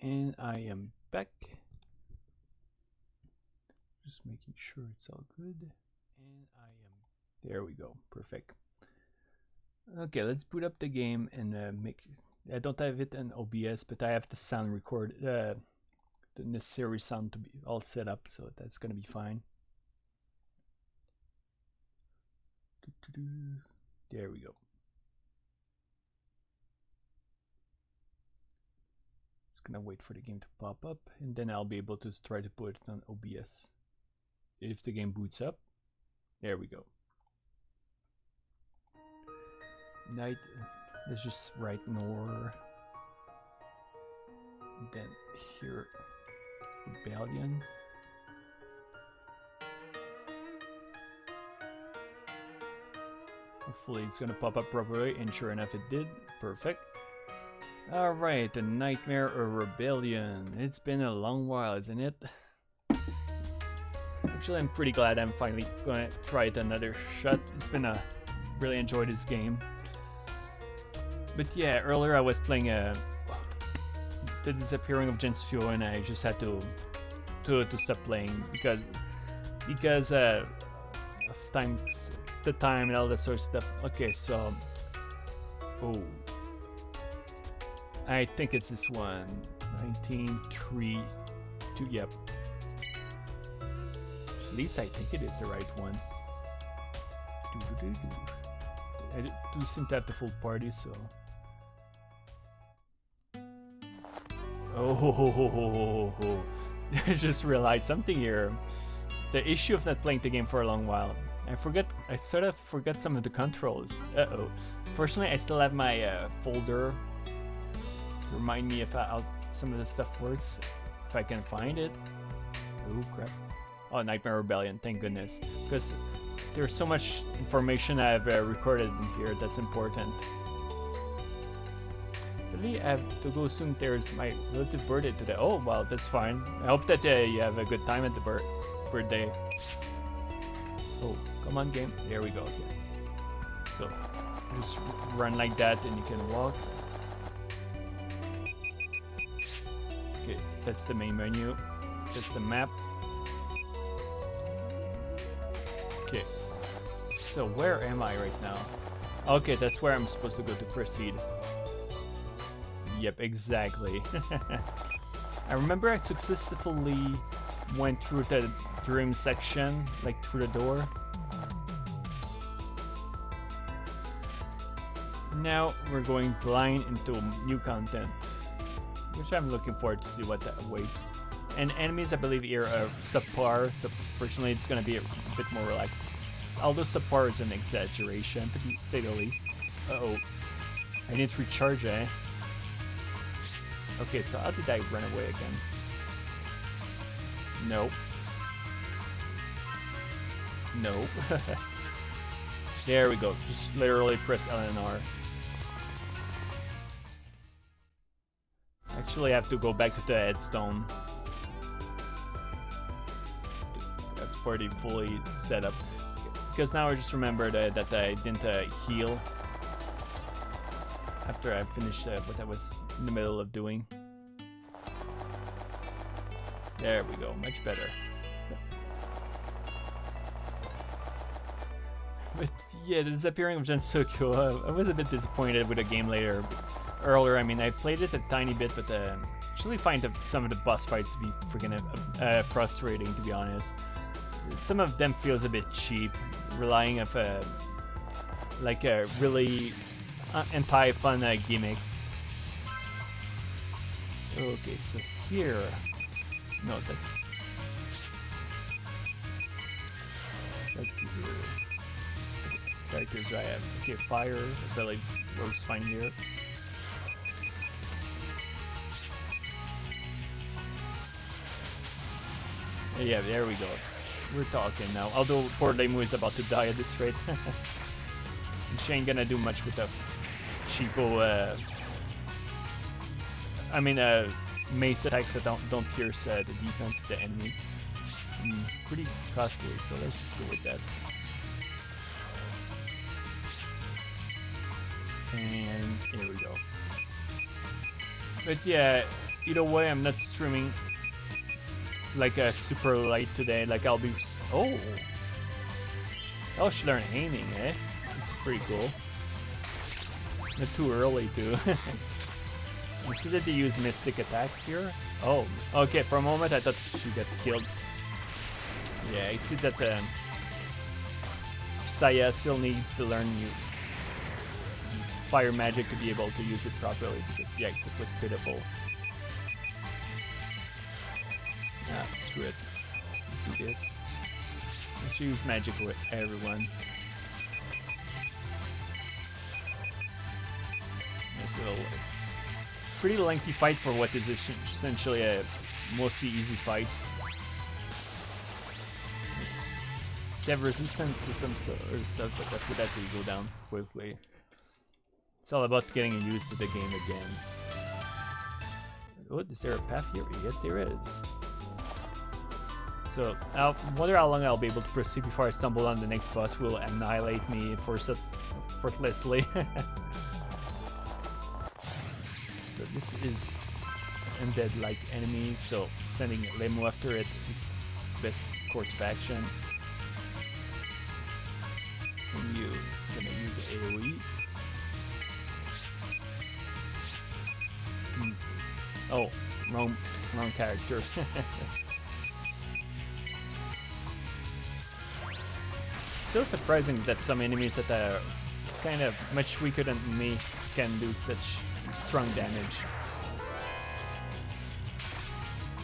And I am back. Just making sure it's all good. And I am. There we go. Perfect. Okay, let's boot up the game and make. I don't have it in OBS, but I have the sound record, the necessary sound to be all set up, so that's gonna be fine. There we go. Just gonna wait for the game to pop up, and then I'll be able to try to put it on OBS. If the game boots up, there we go. Night. Let's just write Nor. Then here, Rebellion. Hopefully it's gonna pop up properly, and sure enough it did. Perfect. Alright, a Nightmare or Rebellion. It's been a long while, isn't it? Actually, I'm pretty glad I'm finally gonna try it another shot. It's been a really enjoyed this game. But yeah, earlier I was playing the Disappearing of Gensio, and I just had to stop playing because of the time and all that sort of stuff. Okay, so I think it's this one, 1932. Yep. At least I think it is the right one. I do seem to have the full party, so. Oh, I just realized something here. The issue of not playing the game for a long while. I sort of forgot some of the controls. Uh-oh. Fortunately, I still have my folder to remind me if how some of the stuff works, if I can find it. Oh crap. Oh, Nightmare Rebellion, thank goodness. Because there's so much information I've recorded in here that's important. Really, I have to go soon. There's my relative birthday today. Oh, wow, that's fine. I hope that you have a good time at the birthday. Oh, come on, game. There we go. Okay. So, just run like that and you can walk. Okay, that's the main menu. That's the map. Okay. So, where am I right now? Okay, that's where I'm supposed to go to proceed. Yep, exactly. I remember I successfully went through the dream section, like through the door. Now we're going blind into new content, which I'm looking forward to see what that awaits. And enemies, I believe, here are subpar, so fortunately it's going to be a bit more relaxed. Although subpar is an exaggeration, to say the least. Uh-oh. I need to recharge, eh? Okay, so how did I run away again? Nope. Nope. There we go. Just literally press L and R. Actually, I have to go back to the headstone. That's pretty fully set up. Because now I just remembered that I didn't heal after I finished what I was in the middle of doing. There we go, much better. But yeah, the Disappearing of Gensokyo, I was a bit disappointed with the game earlier. I mean, I played it a tiny bit, but actually find some of the boss fights to be freaking frustrating, to be honest. Some of them feels a bit cheap, relying of like really anti-fun gimmicks. Okay, so here, no, let's see here. Characters I have. Okay, fire, I feel like works fine here. Yeah, there we go. We're talking now. Although poor Lemu is about to die at this rate. And she ain't gonna do much with the cheapo mace attacks that don't pierce the defense of the enemy. Pretty costly, so let's just go with that. And here we go. But yeah, either way, I'm not streaming like a super light today. Like I'll be. Oh, I should learn aiming, eh? It's pretty cool. Not too early too. You see that they use mystic attacks here? Oh, okay. For a moment, I thought she got killed. Yeah, I see that Saya still needs to learn fire magic to be able to use it properly because, yikes, it was pitiful. Ah, screw it. Let's do this. Let's use magic with everyone. Nice little, pretty lengthy fight for what is essentially a mostly easy fight. They have resistance to some sort of stuff, but after that we go down quickly. It's all about getting used to the game again. Oh, is there a path here? Yes, there is. So, I wonder how long I'll be able to proceed before I stumble on the next boss who will annihilate me effortlessly. So this is undead-like enemy, so sending Lemu after it is the best course of action. And you gonna use AoE. Oh, wrong character. Still surprising that some enemies that are kind of much weaker than me can do such strong damage.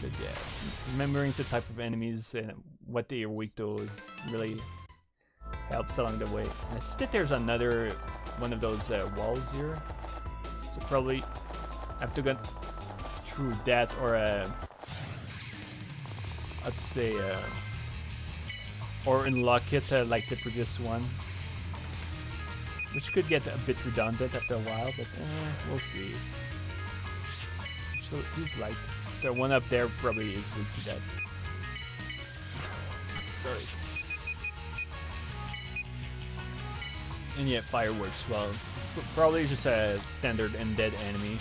But yeah, remembering the type of enemies and what they are weak to really helps along the way. I see that there's another one of those walls here, so probably have to go through that or I'd say or unlock it like the previous one, which could get a bit redundant after a while, but we'll see. So he's like the one up there probably is weak to that. Sorry. And yeah, fireworks. Well, probably just a standard undead enemy.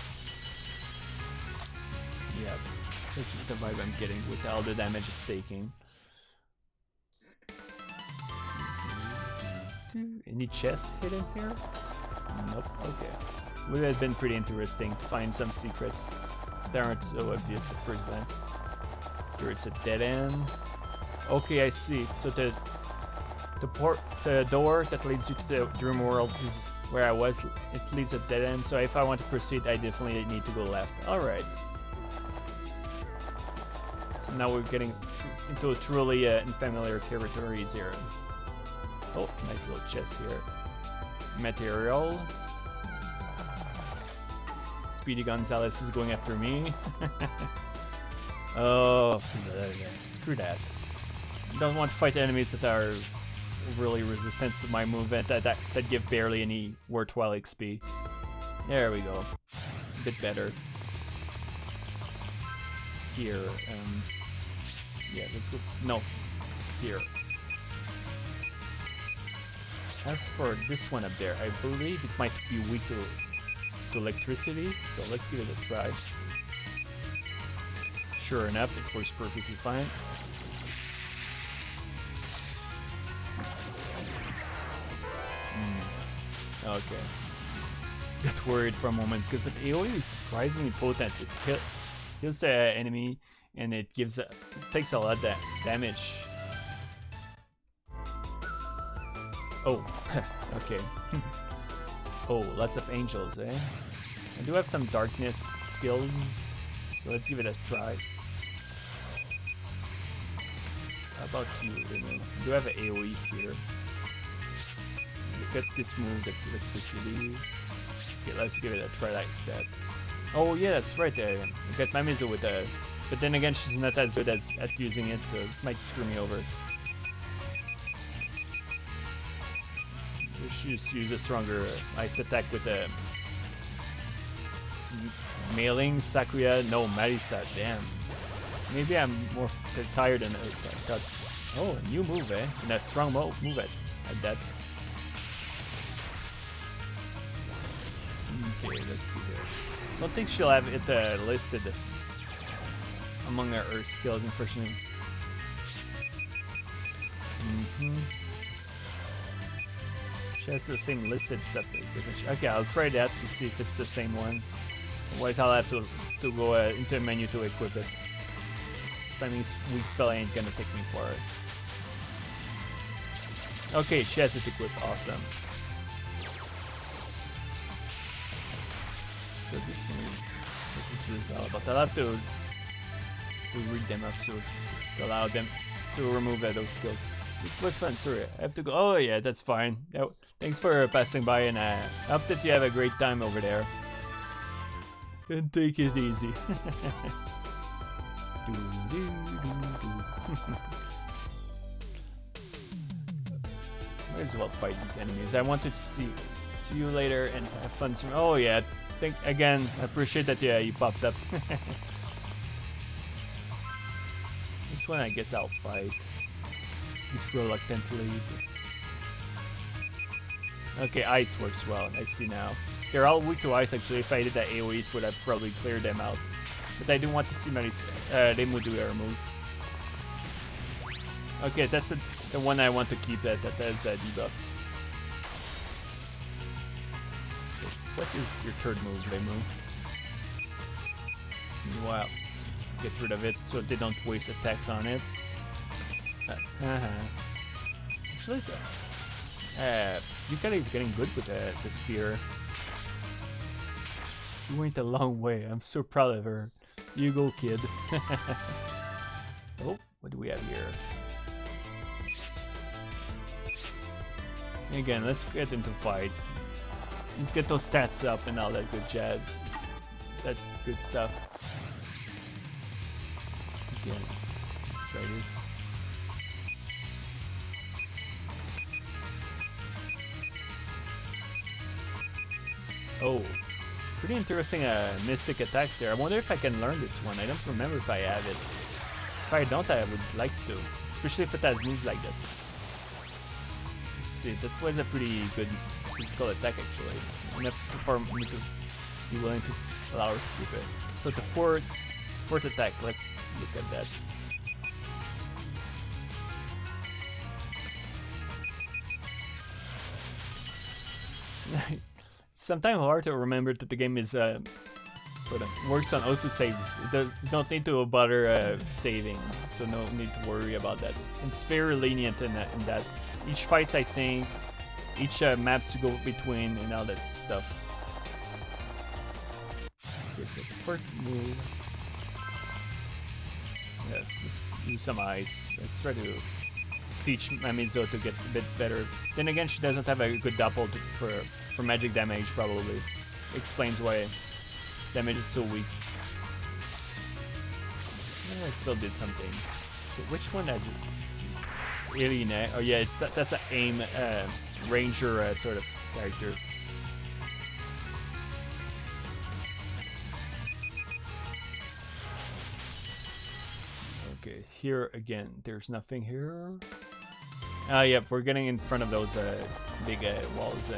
Yeah, that's just the vibe I'm getting with all the damage it's taking. Any chests hidden here? Nope. Okay. Would have been pretty interesting to find some secrets that aren't so obvious at first glance. Here it's a dead end. Okay, I see. So the door that leads you to the dream world is where I was. It leads a dead end. So if I want to proceed, I definitely need to go left. All right. So now we're getting into truly unfamiliar territories here. Oh, nice little chest here. Material. Speedy Gonzalez is going after me. Oh, screw that. Don't want to fight enemies that are really resistant to my movement, that give barely any worthwhile XP. There we go. A bit better. Here, yeah, let's go. No, here. As for this one up there, I believe it might be weak to electricity, so let's give it a try. Sure enough, it works perfectly fine. Okay. Got worried for a moment because the AoE is surprisingly potent. It kills the enemy and it takes a lot of damage. Oh, okay. Oh, lots of angels, eh? I do have some darkness skills, so let's give it a try. How about you, Renu? I do have an AoE here. Look at this move, that's electricity. Okay, let's give it a try like that. Oh yeah, that's right there. I got Mamizu with a... But then again, she's not as good at using it, so it might screw me over. She just use a stronger ice attack with a mailing Sakuya. No, Marisa. Damn. Maybe I'm more tired than I thought. Oh, a new move, eh? And a strong move at that. Okay, let's see here. Don't think she'll have it listed among her skills, unfortunately. She has the same listed stuff, doesn't she? Okay, I'll try that to see if it's the same one. Otherwise, I'll have to go into the menu to equip it. Spamming weak spell ain't gonna take me for it. Okay, she has it equipped. Awesome. So this is all about. I'll have to read them up to allow them to remove those skills. It was fun. Sorry, I have to go. Oh yeah, that's fine. Thanks for passing by, and I hope that you have a great time over there. And take it easy. Might as well fight these enemies. I wanted to see you later and have fun. Oh yeah, again. I appreciate that. Yeah, you popped up. This one, I guess I'll fight. Just reluctantly. Okay, ice works well. I see now. They're all weak to ice. Actually, if I did that AoE, it would have probably cleared them out. But I do want to see many. They would do a remove. Okay, that's the one I want to keep. That has a debuff. So, what is your third move? They move. Meanwhile, let's get rid of it so they don't waste attacks on it. Actually, Yukari is getting good with the spear. You went a long way. I'm so proud of her. You go, kid. Oh, what do we have here? Again, let's get into fights. Let's get those stats up and all that good jazz. That good stuff. Again, let's try this. Oh, pretty interesting mystic attacks there. I wonder if I can learn this one. I don't remember if I have it. If I don't, I would like to. Especially if it has moves like that. See, that was a pretty good physical attack actually. Enough for me to be willing to allow her to keep it. So the fourth attack, let's look at that. Sometimes hard to remember that the game is works on autosaves. You don't need to bother saving, so no need to worry about that. It's very lenient in that. Each fights, I think, each maps to go between and all that stuff. Okay, so first move. Yeah, let's use some ice. Let's try to teach Mamizo to get a bit better. Then again, she doesn't have a good double for magic damage, probably. Explains why damage is so weak. Yeah, it still did something. So which one has it? Irina. Oh yeah, that's an aim ranger sort of character. Okay, here again, there's nothing here. Yep, we're getting in front of those big walls.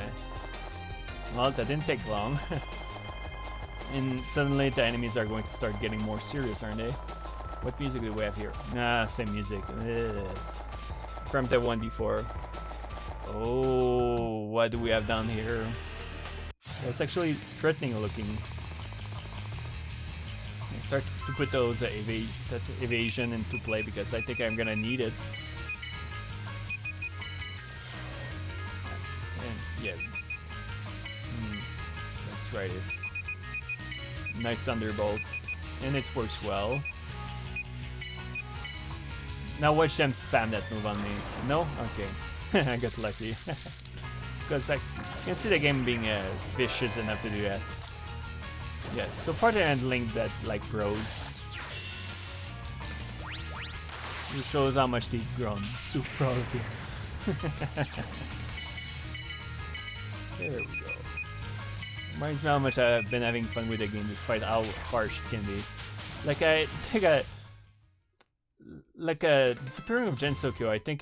Well, that didn't take long. And suddenly the enemies are going to start getting more serious, aren't they? What music do we have here? Ah, same music. Ugh. From the 1d4. Oh, what do we have down here? That's actually threatening looking. I start to put those that evasion into play because I think I'm gonna need it. And yeah, let's try this. Nice thunderbolt, and it works well. Now watch them spam that move on me. No? Okay. I got lucky. Because I can see the game being vicious enough to do that. Yeah, so far they're handling that like pros. It shows how much they've grown. So proud of you. There we go. Reminds me how much I've been having fun with the game despite how harsh it can be. Like I think Disappearing of Gensokyo, I think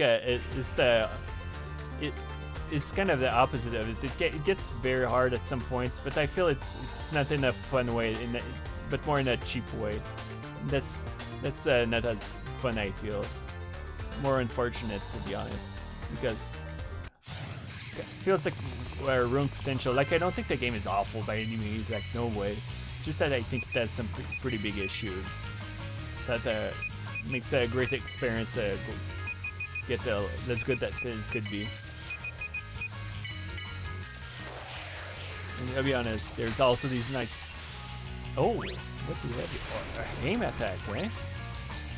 it's kind of the opposite of it. It gets very hard at some points, but I feel it's not in a fun way. but more in a cheap way. That's not as fun, I feel. More unfortunate, to be honest, because it feels like room potential. Like, I don't think the game is awful by any means, like, no way. Just that I think it has some pretty big issues that makes a great experience get as good that it could be. And I'll be honest, there's also these nice... Oh, what do we have here? Oh, a aim attack, eh?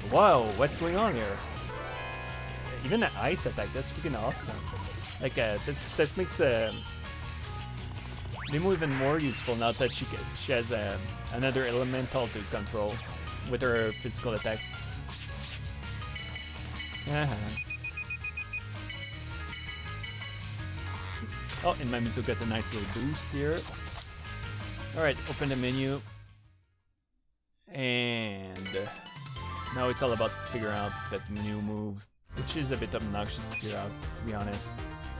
Whoa, what's going on here? Even an ice attack, that's freaking awesome. Like, that makes Nemo even more useful now that she has another elemental to control with her physical attacks. Oh, and my Mizu got a nice little boost here. Alright, open the menu. And now it's all about figuring out that new move, which is a bit obnoxious to figure out, to be honest.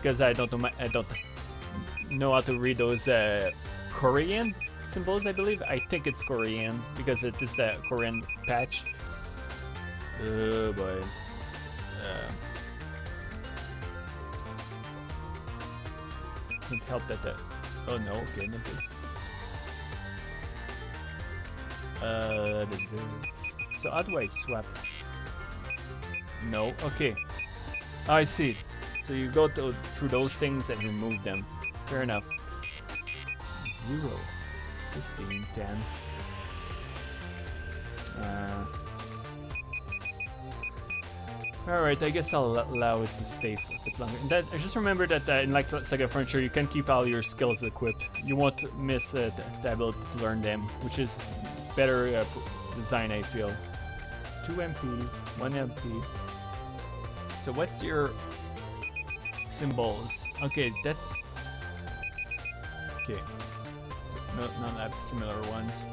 Because I don't know how to read those Korean symbols, I believe. I think it's Korean because it is the Korean patch. Oh boy. Doesn't help that the... Oh no, okay, not this. So how do I swap? No, okay. Oh, I see. So you go through those things and remove them. Fair enough. 0, 15, 10. Alright, I guess I'll allow it to stay for a bit longer. And I just remember that in like Sega Furniture, you can keep all your skills equipped. You won't miss the ability to learn them, which is better design, I feel. 2 MPs, 1 MP. So what's your symbols? Okay, that's... Okay. No, not that similar ones.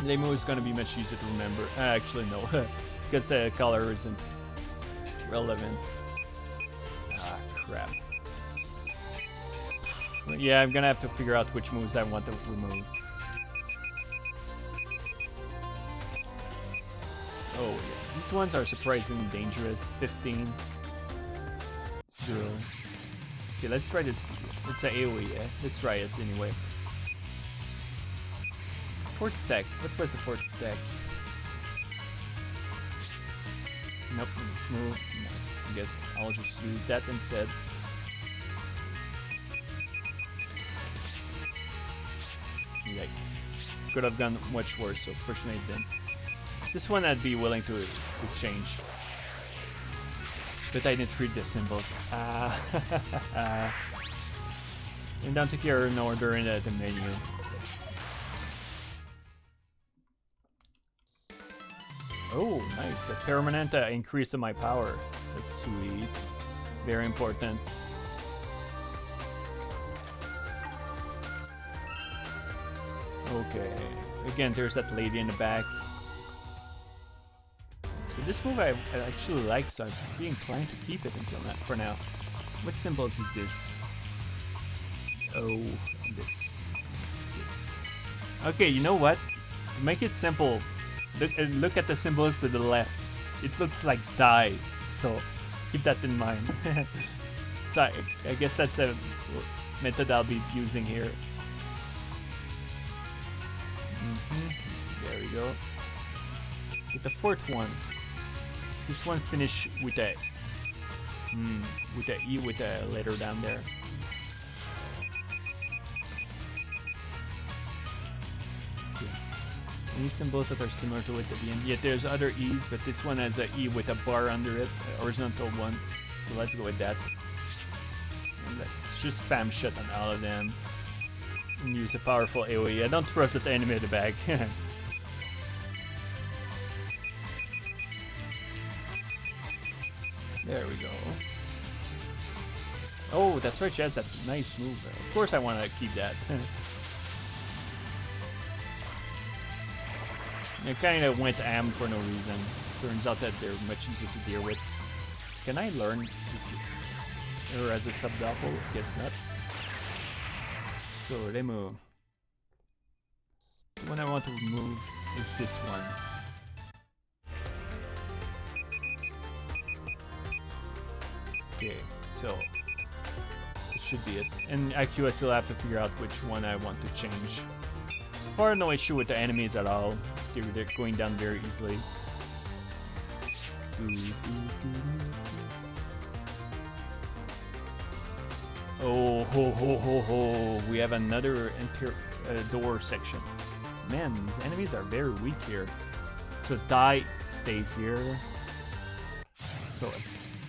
Lemo is gonna be much easier to remember. Actually, no. Because the color isn't relevant. Ah, crap. Well, yeah, I'm gonna have to figure out which moves I want to remove. Oh, yeah. These ones are surprisingly dangerous. 15. 0. Okay, let's try this. It's an AoE, yeah? Let's try it anyway. Fourth deck. What was the fourth deck? Nope, let's move. No, I guess I'll just use that instead. Yikes. Could have gone much worse, so fortunately it didn't. This one I'd be willing to change. But I didn't read the symbols. And don't take your in order in the menu. Oh, nice. A permanent increase in my power. That's sweet. Very important. Okay. Again, there's that lady in the back. So this move I actually like, so I'd be inclined to keep it until now, for now. What symbols is this? Oh, this. Okay, you know what? To make it simple, look at the symbols to the left. It looks like die, so keep that in mind. So I guess that's a method I'll be using here. There we go. So the fourth one. This one finish with a E with a letter down there. Okay. Any symbols that are similar to it at the end? Yeah, there's other E's, but this one has a E with a bar under it, horizontal one. So let's go with that. And let's just spam shit on all of them. And use a powerful AoE. I don't trust that enemy at the back. There we go. Oh, that's right, she has that nice move. Of course I want to keep that. I kind of went am for no reason. Turns out that they're much easier to deal with. Can I learn this or as a sub-doppel? Guess not. So, Remu. The one I want to remove is this one. Okay, so it should be it. And IQ, I still have to figure out which one I want to change. So far, no issue with the enemies at all. They're going down very easily. Oh ho ho ho ho! We have another door section. Man, these enemies are very weak here. So die stays here. So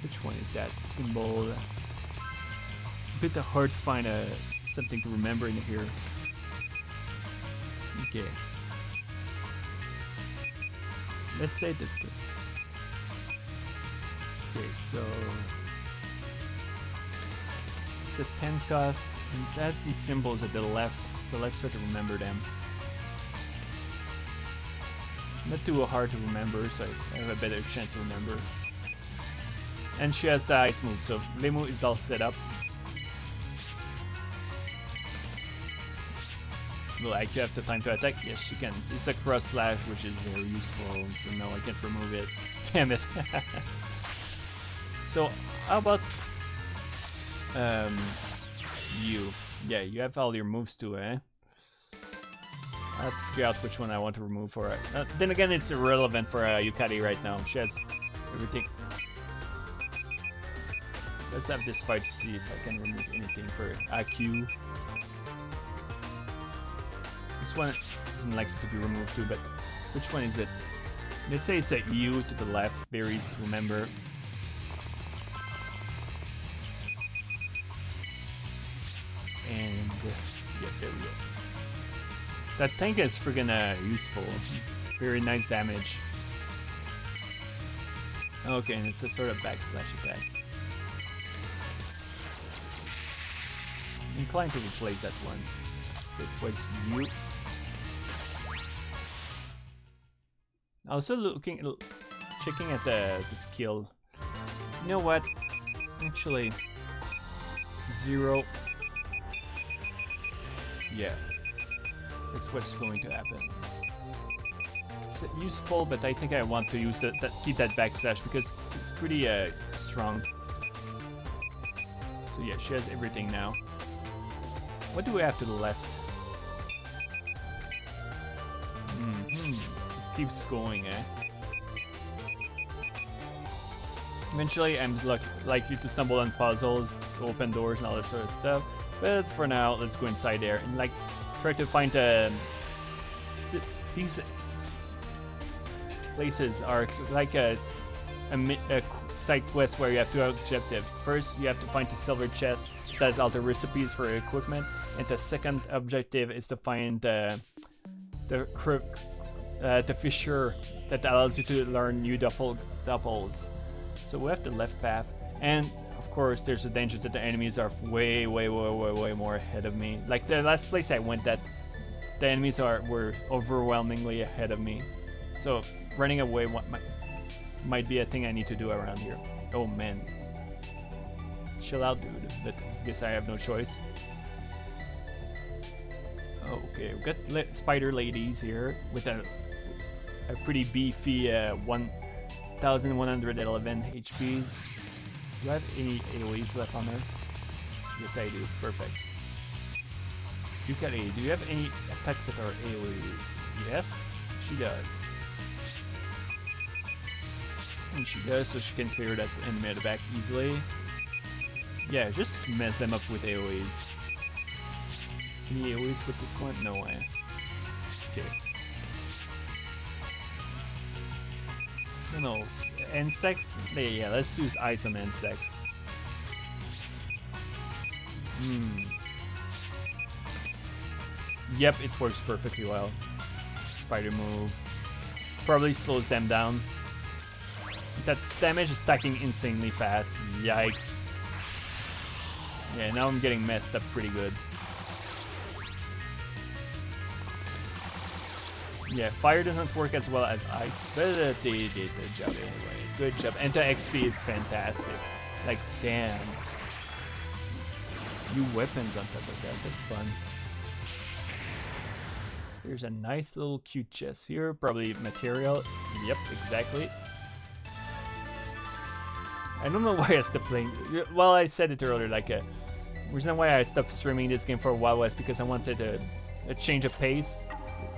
which one is that symbol? A bit hard to find something to remember in here. Okay. Let's say that. Okay, so it's a 10 cost, and it has these symbols at the left, so let's try to remember them. Not too hard to remember, so I have a better chance to remember. And she has the ice move, so Limu is all set up. Will IQ have the time to attack? Yes, she can. It's a cross slash, which is very useful, so no, I can't remove it. Damn it. So, how about you? Yeah, you have all your moves too, eh? I have to figure out which one I want to remove for her. Then again, it's irrelevant for Yukari right now. She has everything. Let's have this fight to see if I can remove anything for IQ. This one isn't likely to be removed too, but which one is it? Let's say it's a EU to the left, very easy to remember. And yeah, there we go. That tank is friggin' useful. Very nice damage. Okay, and it's a sort of backslash attack. I'm inclined to replace that one. So it was you. Also checking at the skill. You know what? Actually, 0. Yeah, that's what's going to happen. It's useful, but I think I want to use keep that backslash because it's pretty strong. So yeah, she has everything now. What do we have to the left? It keeps going, eh? Eventually, I'm likely to stumble on puzzles, open doors, and all that sort of stuff. But for now, let's go inside there and like try to find these places are like a side quest where you have two objectives. First, you have to find the silver chest that has all the recipes for equipment, and the second objective is to find the fissure that allows you to learn new doubles. So we have the left path, and of course there's a danger that the enemies are way more ahead of me. Like the last place I went, that the enemies were overwhelmingly ahead of me. So running away might be a thing I need to do around here. Oh man. Chill out, dude, but I guess I have no choice. Okay, we've got spider ladies here with a pretty beefy 1111 HPs. Do I have any AoEs left on her? Yes, I do. Perfect. Yukari, do you have any attacks that are AoEs? Yes, she does. And she does, so she can clear that enemy at the back easily. Yeah, just mess them up with AoEs. Any AoEs with this one? No way. Okay. No, insects? Yeah, let's use ice on insects. Yep, it works perfectly well. Spider move. Probably slows them down. That damage is stacking insanely fast. Yikes. Yeah, now I'm getting messed up pretty good. Yeah, fire doesn't work as well as ice, but they did the job anyway. Good job. And the XP is fantastic. Like, damn. New weapons on top of that, that's fun. There's a nice little cute chest here, probably material. Yep, exactly. I don't know why I stopped playing. Well, I said it earlier, like the reason why I stopped streaming this game for a while was because I wanted a change of pace.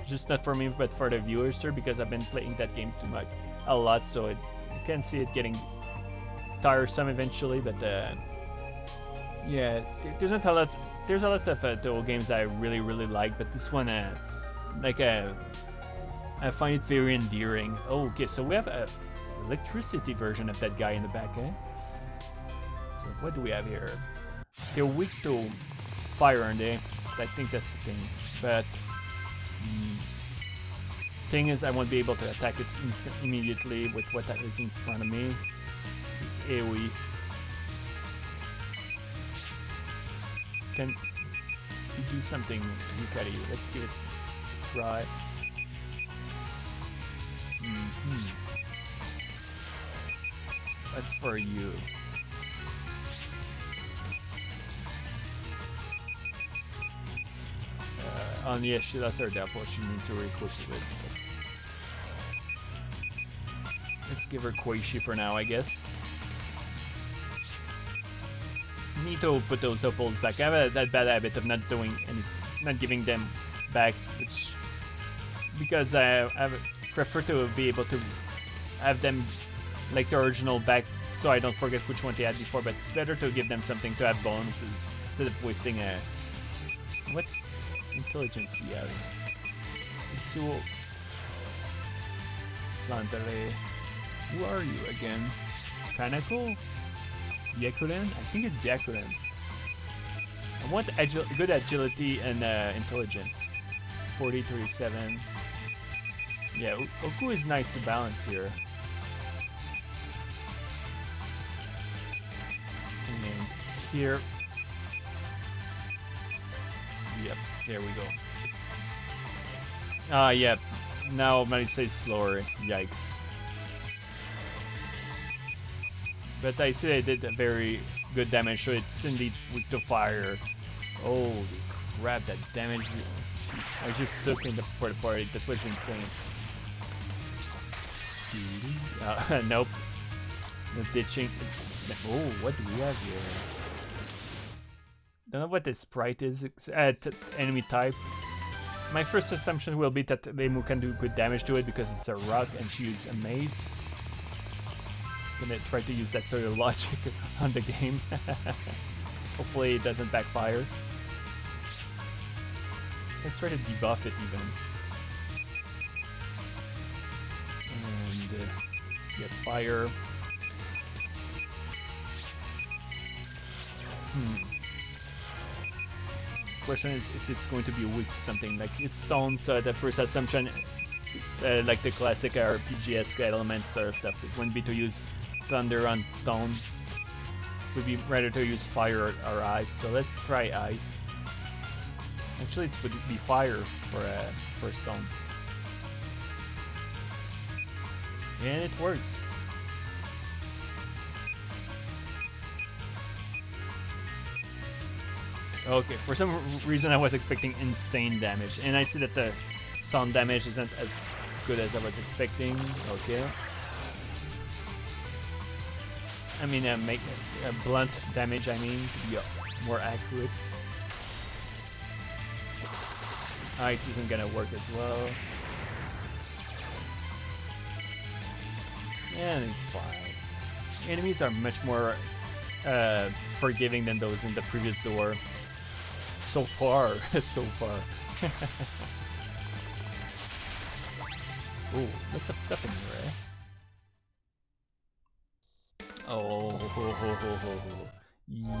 Just not for me, but for the viewers too, because I've been playing that game too much, a lot, so you can see it getting tiresome eventually. But yeah, there's not a lot. There's a lot of Touhou games I really like, but this one, I find it very endearing. Oh, okay, so we have a electricity version of that guy in the back, eh? So what do we have here? They're weak to fire, aren't they? I think that's the thing. But thing is, I won't be able to attack it immediately with what that is in front of me. This AoE. Can you do something, Yukari? Let's give it a try. As for you, yeah, she lost her devil. She needs to re-equip it. Let's give her Koishi for now, I guess. Need to put those opals back. I have that bad habit of not doing any, not giving them back, which because I prefer to be able to have them like the original back, so I don't forget which one they had before. But it's better to give them something to have bonuses instead of wasting a what intelligence do you have? Itsuo Plantare. Who are you again? Kanako? Byakuren? I think it's Byakuren. I want good agility and intelligence. 40, 37. Yeah, Oku is nice to balance here. And here. Yep, there we go. Ah, yep. Now Mari says slower. Yikes. But I see I did a very good damage, so it's indeed weak to fire. Holy crap, that damage I just took in for the party, that was insane. Nope. No ditching. Oh, what do we have here? Don't know what the sprite is. Enemy type. My first assumption will be that Reimu can do good damage to it because it's a rock and she used a mace. Gonna try to use that sort of logic on the game. Hopefully it doesn't backfire. Let's try to debuff it even. And get fire. Question is if it's going to be weak to something. Like it's stone, so the first assumption, like the classic RPG-esque elements or stuff, it wouldn't be to use thunder on stone. It would be rather to use fire or ice. So let's try ice. Actually, it would be fire for stone, and it works. Okay, for some reason I was expecting insane damage, and I see that the sound damage isn't as good as I was expecting. Okay. I mean, make blunt damage, I mean, to be more accurate. Ice isn't gonna work as well. And it's fine. Enemies are much more forgiving than those in the previous door. So far, so far. Oh, let's have stuff in here, eh? Oh, ho, ho, ho, ho, ho.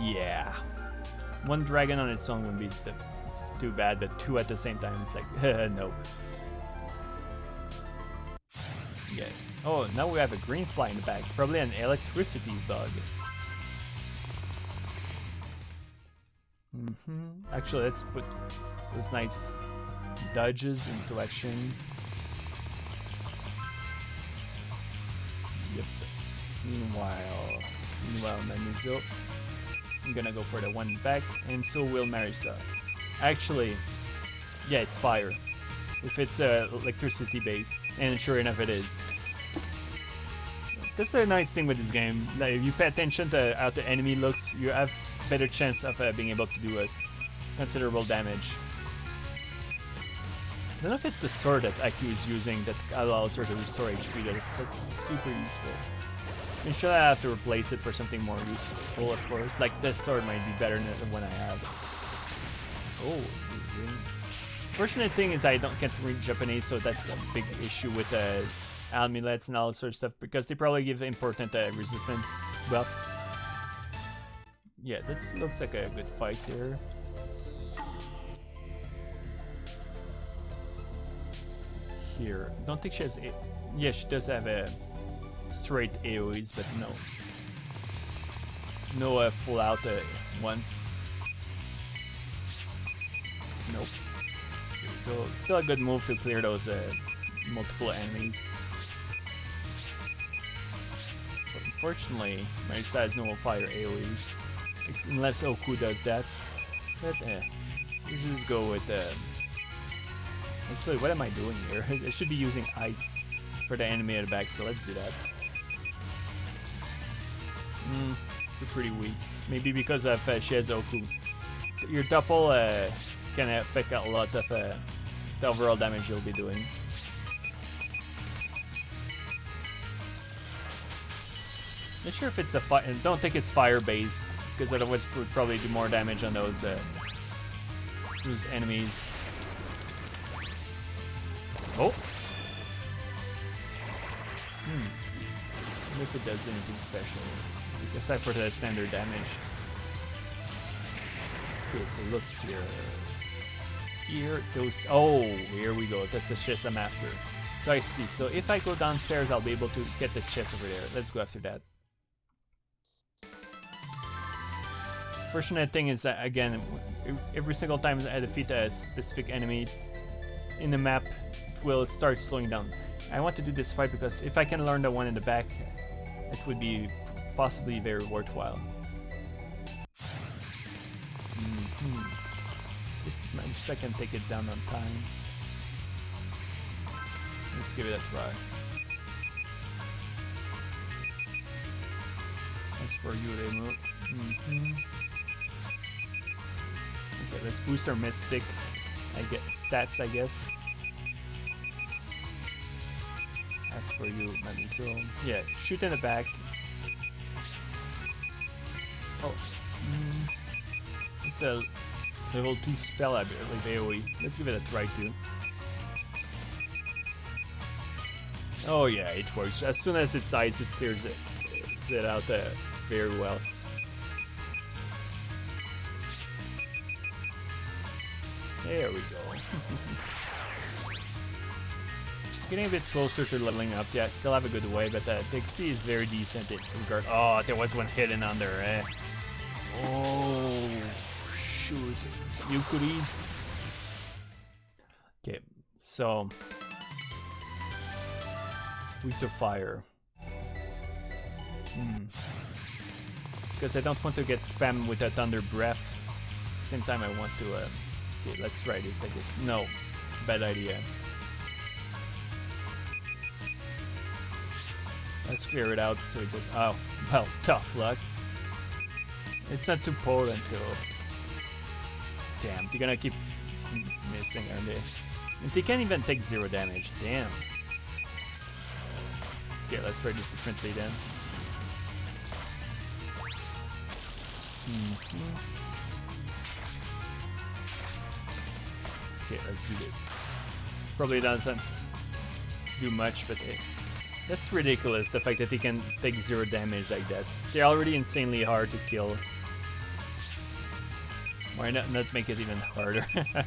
Yeah. One dragon on its own would be it's too bad, but two at the same time, it's like, no. Yeah. Oh, now we have a green fly in the back. Probably an electricity bug. Actually, let's put those nice dodges into action. Yep. Meanwhile, Namizo, I'm gonna go for the one back, and so will Marisa. Actually, yeah, it's fire. if it's electricity based, and sure enough it is. That's a nice thing with this game. Like, if you pay attention to how the enemy looks, you have better chance of being able to do considerable damage. I don't know if it's the sword that IQ is using that allows her to restore HP, though. That's super useful. I'm sure I have to replace it for something more useful, of course. Like this sword might be better than the one I have. Oh, fortunate thing is I can't read Japanese, so that's a big issue with amulets and all sorts of stuff, because they probably give important resistance buffs. Yeah, that looks like a good fight here. Here, don't think she has yeah, she does have a straight AoEs, but no full out ones. Nope. Here we go. Still a good move to clear those multiple enemies. But unfortunately, Marisa has no fire AoEs, unless Oku does that. But we should just go with actually, what am I doing here? I should be using ice for the enemy at the back, so let's do that. Still pretty weak. Maybe because of she has Oku. Your double can affect a lot of the overall damage you'll be doing. Not sure if it's a fire. Don't think it's fire based, because otherwise it would probably do more damage on those enemies. Oh! I wonder if it does anything special. Aside for the standard damage. Okay, so look here. Here, those. Oh, here we go. That's the chest I'm after. So I see. So if I go downstairs, I'll be able to get the chest over there. Let's go after that. Fortunate thing is that, again, every single time I defeat a specific enemy in the map, will start slowing down. I want to do this fight because if I can learn the one in the back, it would be possibly very worthwhile. If I can take it down on time. Let's give it a try. As for you, they move. Okay, let's boost our mystic. I get stats, I guess. As for you, Maniso. Yeah, shoot in the back. Oh. It's a level 2 spell, I believe, AoE. Let's give it a try too. Oh yeah, it works. As soon as it's ice, it clears it out very well. There we go. Getting a bit closer to leveling up. Yeah, still have a good way, but the XP is very decent in regard. Oh, there was one hidden on there. Oh, shoot. Yukuris. Okay, so weak to fire. Because I don't want to get spammed with a thunder breath. At the same time, I want to. Okay, let's try this. I guess. No, bad idea. Let's clear it out so it goes. Oh, well, tough luck. It's not too potent though. Damn, they're gonna keep missing, aren't they? And they can't even take 0 damage. Damn. Okay, let's try this differently then. Okay, let's do this. Probably doesn't do much, but that's ridiculous, the fact that they can take 0 damage like that. They're already insanely hard to kill. Why not make it even harder? Yeah,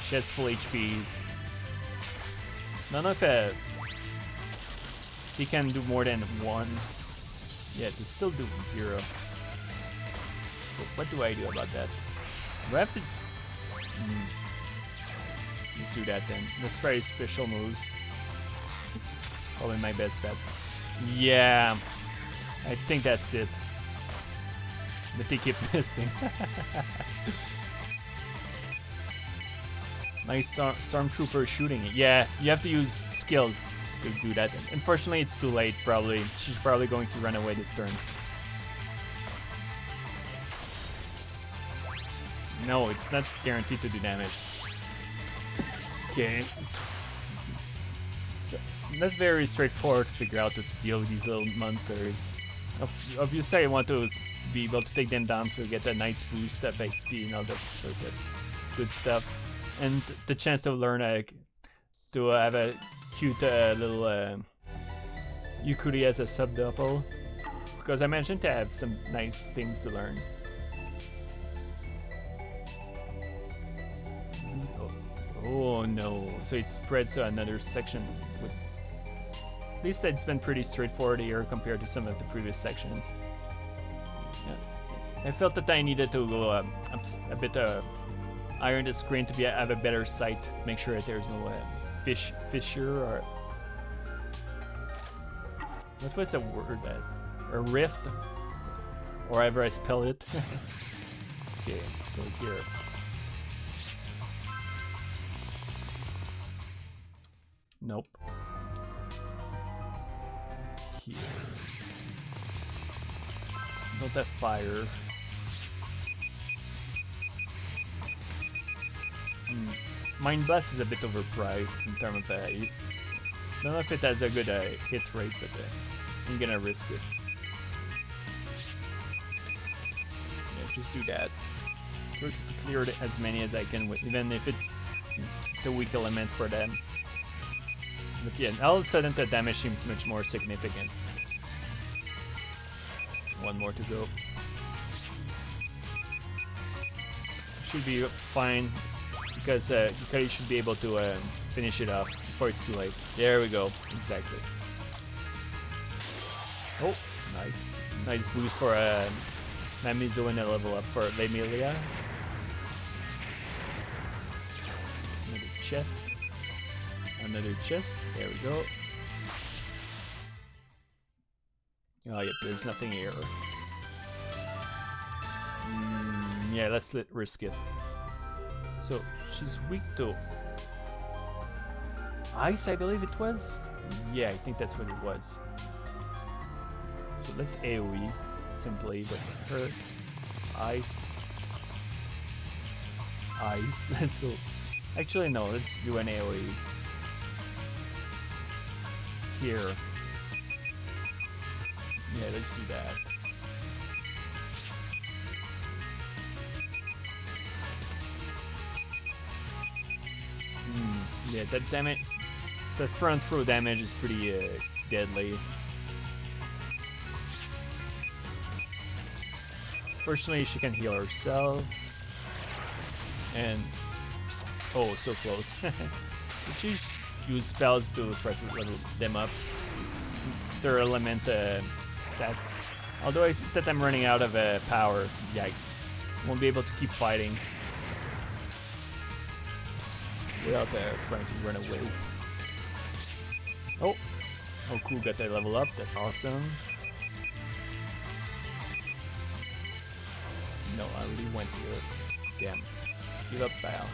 she has full HPs. None of he can do more than 1. Yeah, to still do 0. So what do I do about that? Do I have to... Let's do that then. Let's try special moves. Probably my best bet. Yeah, I think that's it. But they keep missing. Nice stormtrooper shooting it. Yeah, you have to use skills to do that. Unfortunately, it's too late, probably. She's probably going to run away this turn. No, it's not guaranteed to do damage. Okay, it's not very straightforward to figure out to deal with these little monsters. Obviously, I want to be able to take them down to get a nice boost of XP and all that sort of good stuff. And the chance to learn to have a cute little Yukuri as a sub-double. Because I mentioned to have some nice things to learn. Oh no, so it spreads to another section. At least it's been pretty straightforward here compared to some of the previous sections. Yeah. I felt that I needed to go a bit iron the screen to have a better sight, make sure that there's no fissure or... What was the word that? A rift? Or however I spell it. Okay, so here. Nope. Here. Not that fire. Mind Blast is a bit overpriced in terms of I don't know if it has a good hit rate, but I'm gonna risk it. Yeah, just do that. Try to clear as many as I can, even if it's the weak element for them. But yeah, all of a sudden the damage seems much more significant. One more to go. Should be fine because Yukari should be able to finish it off before it's too late. There we go, exactly. Oh, nice. Nice boost for Mamizo and a level up for Lemelia. Another chest. Another chest. There we go. Oh, yep, there's nothing here. Yeah, let's risk it. So, she's weak to ice, I believe it was? Yeah, I think that's what it was. So let's AoE simply, but her ice. Ice, let's go. Actually, no, let's do an AoE. Here. Yeah, let's do that. Yeah, that damage, the front throw damage is pretty deadly. Fortunately, she can heal herself. And oh, so close. She's used spells to try to level them up. Their element stats. Although I see that I'm running out of power. Yikes. Won't be able to keep fighting without trying to run away. Oh! Oh cool, got that level up. That's awesome. No, I really went here. Damn. Give up, pal.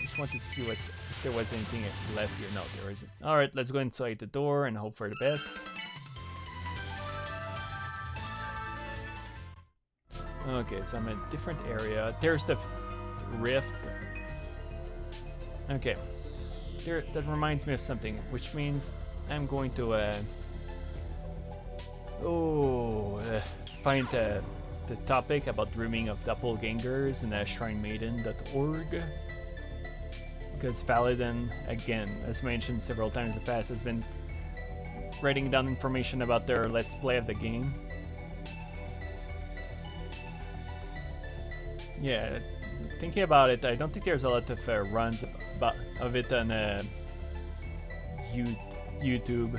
Just wanted to see if there was anything left here. No, there isn't. Alright, let's go inside the door and hope for the best. Okay, so I'm in a different area. There's the rift. Okay. That reminds me of something, which means I'm going to find the topic about dreaming of doppelgangers in shrinemaiden.org. Because Paladin, again, as mentioned several times in the past, has been writing down information about their Let's Play of the game. Yeah, thinking about it, I don't think there's a lot of runs of it on YouTube.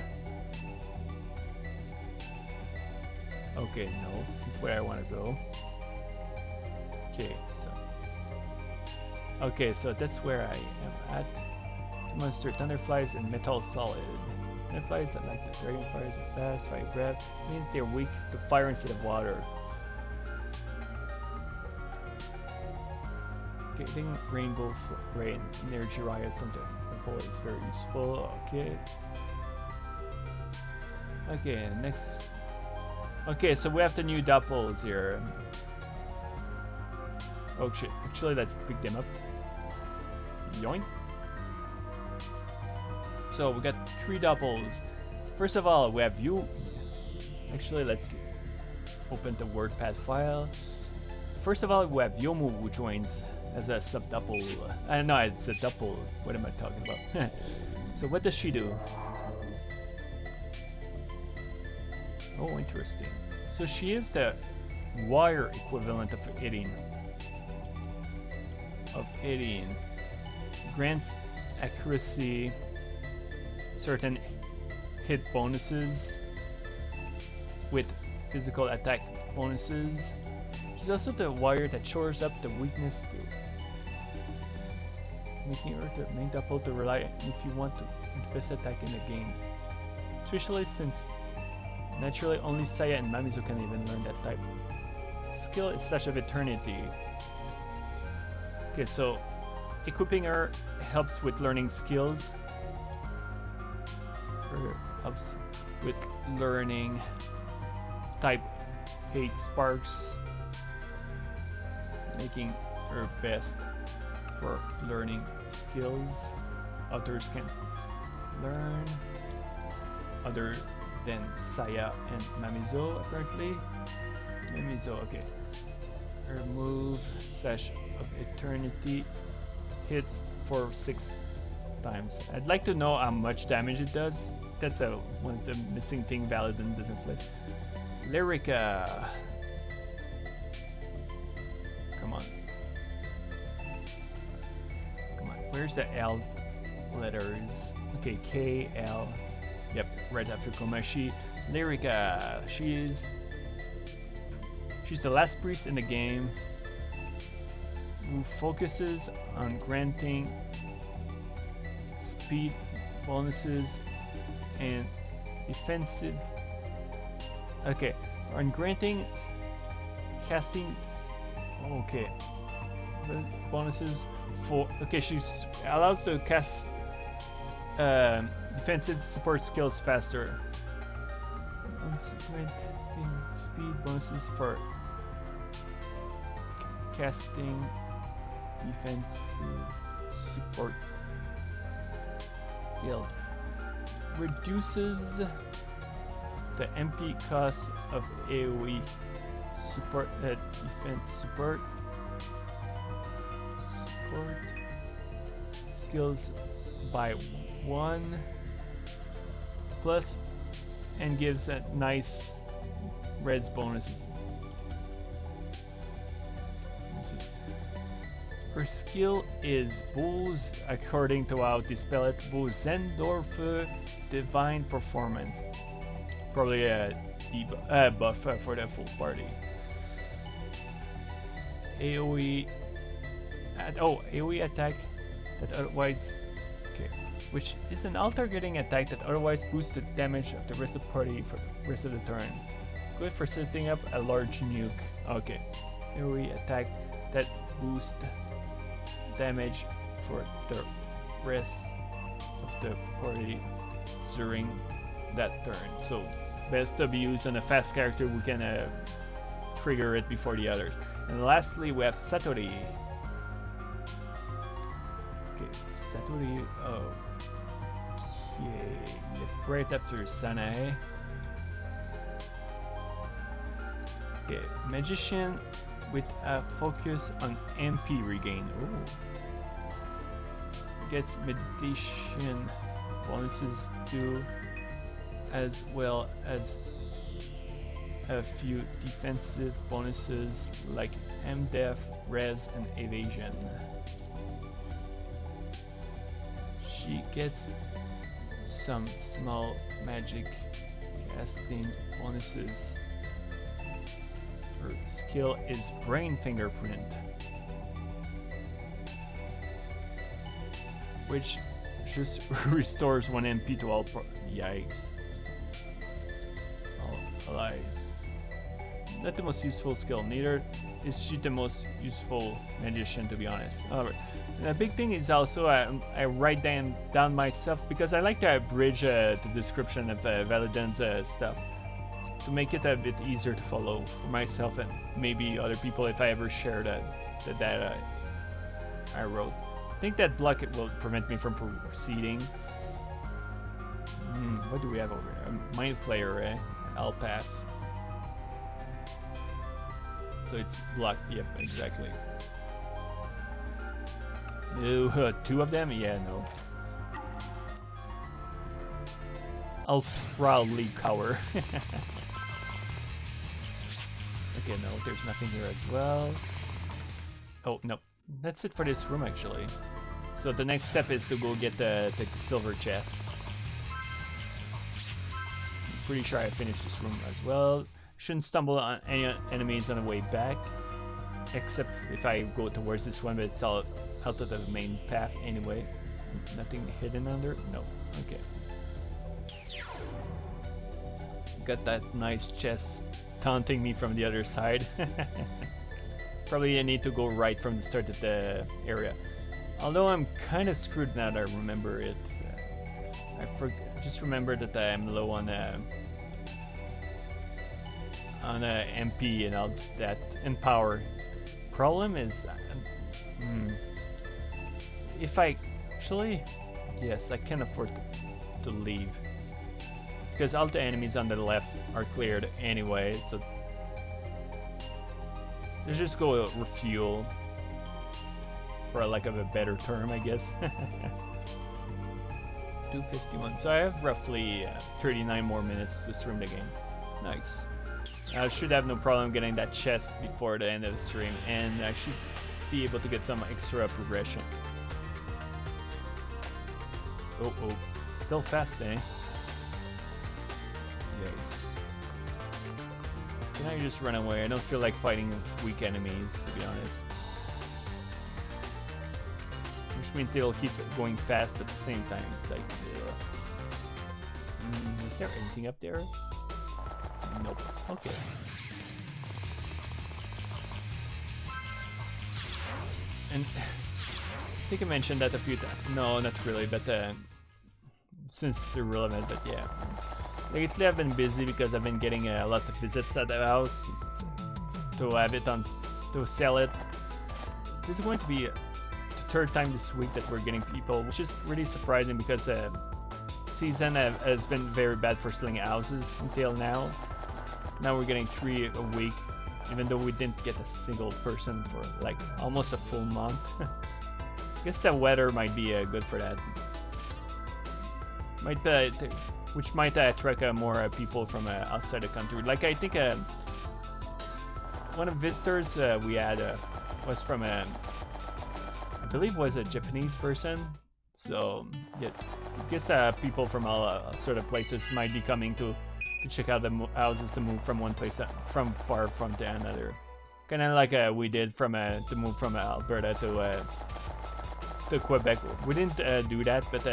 Okay, no, this is where I want to go. Okay, so that's where I am at. Monster Thunderflies and Metal Solid. Thunderflies that like the dragonflies are fast, fire breath, means they're weak to fire instead of water. Okay, Creating rainbow rain energy riot from the temple is very useful. Okay. Okay, next. Okay, so we have the new doppels here. Oh shit, actually let's pick them up. Yoink. So we got 3 doppels. First of all, we have you. Actually, let's open the WordPad file. First of all, we have Yomu, who joins as a sub-double. No, it's a double. What am I talking about? So what does she do? Oh, interesting. So she is the wire equivalent of 18. Grants accuracy, certain hit bonuses with physical attack bonuses. She's also the wire that shores up the weakness to making her the main double to rely on if you want to the best attack in the game. Especially since naturally only Saya and Mamizo can even learn that type. Skill is Slash of Eternity. Okay, so equipping her helps with learning skills. Or helps with learning type 8 sparks, making her best for learning skills others can learn other than Saya and Mamizo apparently. Mamizo, okay. Her move Slash of Eternity hits for 6 times. I'd like to know how much damage it does. That's one of the missing thing Valadin doesn't place. Lyrica. Come on. Come on. Where's the L letters? Okay, K, L. Yep, right after Komashi. Lyrica. She's the last priest in the game who focuses on granting speed bonuses and defensive. Okay, on granting casting. Okay, bonuses for. Okay, she allows to cast defensive support skills faster. Granting speed bonuses for casting defensive support skill. Reduces the MP cost of AoE support defense support skills by 1 plus and gives a nice res bonuses. Her skill is Bull's, according to how they spell it, Zendorf Divine Performance. Probably a buff for the full party. AoE AoE attack that otherwise which is an all-targeting attack that otherwise boosts the damage of the rest of the party for the rest of the turn. Good for setting up a large nuke. Okay. AoE attack that boosts damage for the rest of the party during that turn. So best to be used on a fast character who can trigger it before the others. And lastly we have Satori. Okay, Satori. Okay, right after Sanae. Okay, Magician with a focus on MP regain. Ooh. Gets meditation bonuses too, as well as a few defensive bonuses like MDef, Res, and Evasion. She gets some small magic casting bonuses. Her skill is Brain Fingerprint, which just restores 1 MP to all yikes. All allies. Not the most useful skill, neither is she the most useful magician, to be honest. Alright. The big thing is also I write down myself because I like to abridge the description of Valadin's stuff to make it a bit easier to follow for myself and maybe other people if I ever share the data I wrote. I think that block will prevent me from proceeding. What do we have over here? A Mind Flayer, eh? I'll pass. So it's blocked. Yep, exactly. Ew, 2 of them? Yeah, no. I'll proudly cower. Okay, no, there's nothing here as well. Oh, no. That's it for this room, actually. So the next step is to go get the silver chest. I'm pretty sure I finished this room as well. Shouldn't stumble on any enemies on the way back. Except if I go towards this one, but it's all out of the main path anyway. Nothing hidden under? No. Okay. Got that nice chest taunting me from the other side. Probably I need to go right from the start of the area. Although I'm kind of screwed now that I remember it. Just remember that I'm low on MP and all that and power. Problem is, if I actually, yes, I can afford to leave because all the enemies on the left are cleared anyway. So let's just go refuel, for lack of a better term, I guess. 251. So I have roughly 39 more minutes to stream the game. Nice. I should have no problem getting that chest before the end of the stream, and I should be able to get some extra progression. Oh, still fast, eh? Yikes. Can I just run away? I don't feel like fighting weak enemies, to be honest. Which means they'll keep going fast at the same time. It's like, is there anything up there? Nope. Okay. And I think I mentioned that a few times. No, not really, but since it's irrelevant, but yeah. Lately I've been busy because I've been getting a lot of visits at the house to have it on, to sell it. This is going to be the 3rd time this week that we're getting people, which is really surprising because season has been very bad for selling houses until now. Now we're getting 3 a week, even though we didn't get a single person for like almost a full month. I guess the weather might be good for that. Which might attract more people from outside the country. Like I think one of the visitors we had was from I believe was a Japanese person. So yeah, I guess people from all sort of places might be coming to check out the houses to move from one place from far from to another. Kind of like we did from to move from Alberta to Quebec. We didn't do that, but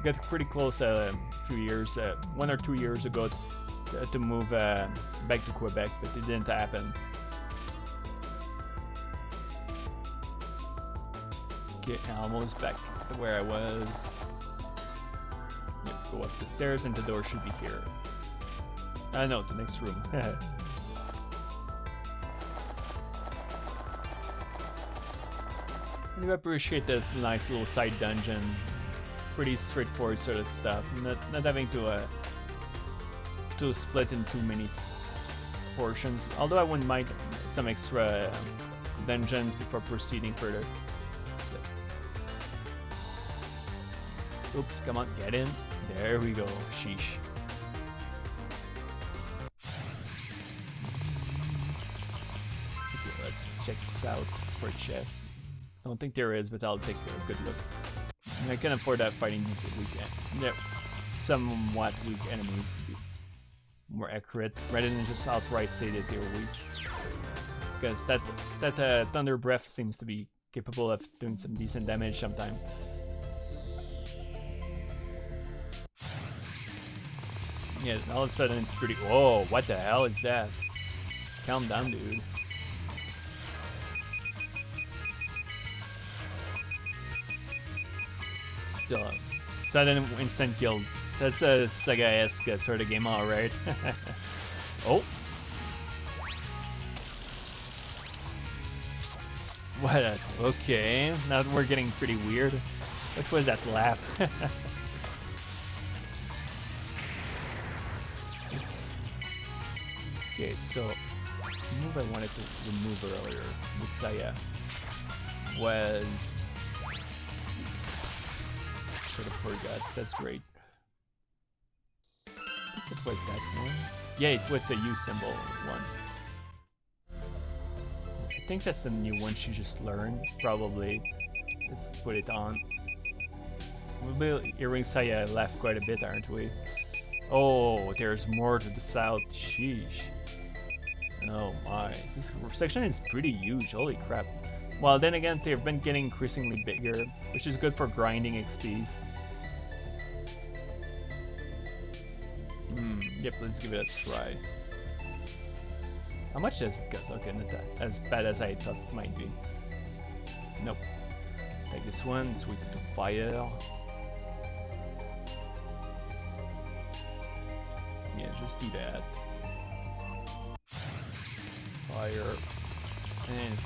got pretty close a few years, 1 or 2 years ago, to move back to Quebec, but it didn't happen. Okay, almost back to where I was. Yep, go up the stairs and the door should be here. No, the next room. I do appreciate this nice little side dungeon. Pretty straightforward sort of stuff. Not having to split in too many portions. Although I wouldn't mind some extra dungeons before proceeding further. Oops, come on, get in. There we go. Sheesh. Check this out for a chest. I don't think there is, but I'll take a good look. And I can afford that fighting these weak, somewhat weak enemies to be more accurate, rather than just outright say that they're weak. Because that Thunder Breath seems to be capable of doing some decent damage sometimes. Yeah, all of a sudden it's pretty. Whoa, what the hell is that? Calm down, dude. Still, sudden instant kill. That's a Saga-esque sort of game, alright. Oh. What? Okay, now we're getting pretty weird. What was that laugh? Oops. Okay, so the move I wanted to remove earlier with Saya was sort of forgot. That's great. I think it was that one. Yeah, it was the U symbol one. I think that's the new one she just learned, probably. Let's put it on. We'll be hearing Saya laugh quite a bit, aren't we? Oh, there's more to the south. Sheesh. Oh my. This section is pretty huge, holy crap. Well, then again, they've been getting increasingly bigger, which is good for grinding XPs. Yep, let's give it a try. How much does it cost? Okay, not that as bad as I thought it might be. Nope. Take this one, it's weak to fire. Yeah, just do that. Fire. And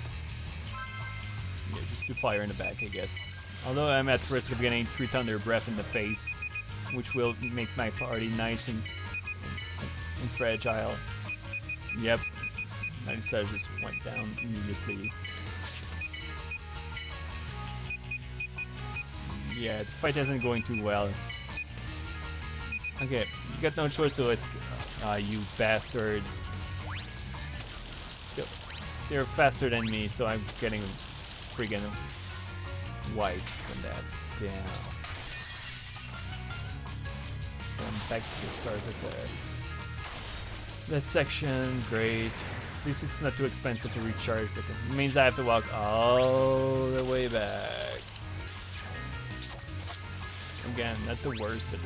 yeah, just do fire in the back, I guess. Although I'm at risk of getting 3 Thunder Breath in the face, which will make my party nice and fragile. Yep. Marisa just went down immediately. Yeah, the fight isn't going too well. Okay, you got no choice to let's you bastards. They're faster than me, so I'm getting friggin' wiped from that. Damn. I'm back to the start of that section. Great. At least it's not too expensive to recharge, but it means I have to walk all the way back. Again, not the worst, but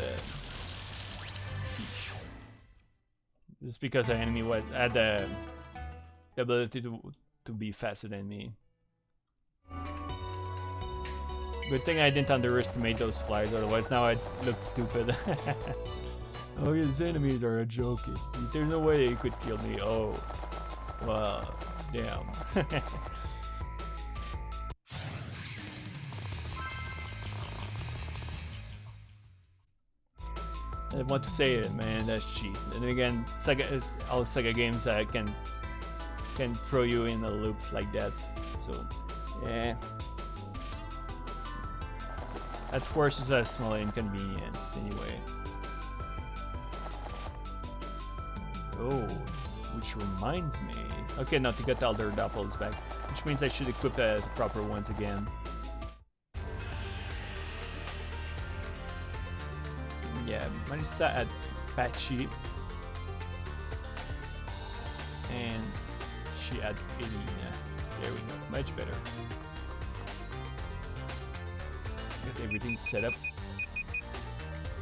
just because the enemy had the ability to be faster than me. Good thing I didn't underestimate those flyers, otherwise now I'd look stupid. Oh, his enemies are a joke. There's no way he could kill me. Oh, well, damn. I want to say it, man. That's cheap. And then again, all Sega games can throw you in a loop like that. So, yeah. So, at first, it's a small inconvenience, anyway. Oh, which reminds me. Okay, now to get all their doppels back, which means I should equip the proper ones again. Yeah, Marisa at Patchy, and she at Elena. There we go, much better. Get everything set up.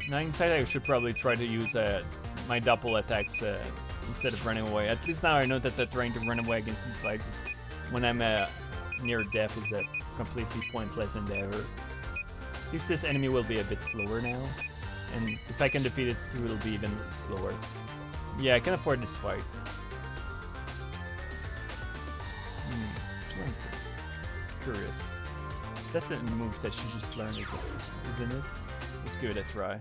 Now inside I should probably try to use my doppel attacks instead of running away. At least now I know that trying to run away against these fights when I'm near death is a completely pointless endeavor. At least this enemy will be a bit slower now. And if I can defeat it, it will be even slower. Yeah, I can afford this fight. Curious. That's the move that she just learned, isn't it? Let's give it a try.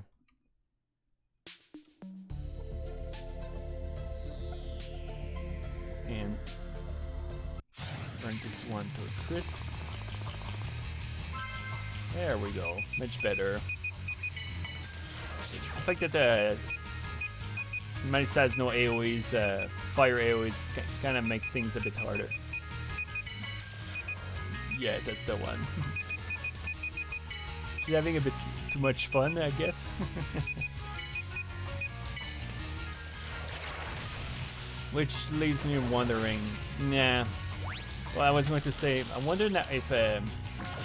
And burn this one to a crisp. There we go. Much better. The fact that Marisa has no AoEs, fire AoEs kind of make things a bit harder. Yeah, that's the one. She's having a bit too much fun, I guess. Which leaves me wondering, nah. Well, I was going to say, I wonder now if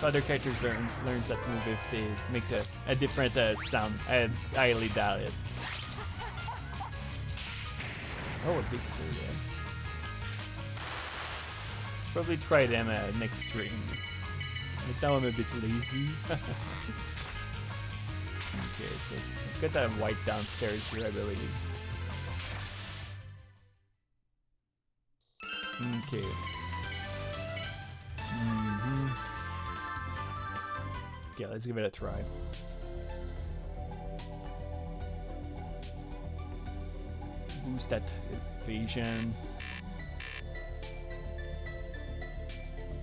other characters learns that move if they make a different sound. I highly doubt it. Oh, a big sword, yeah. Probably try them next stream. But now I'm a bit lazy. Okay, so I've got that white downstairs here, I believe. Okay. Okay, let's give it a try. Boost that evasion.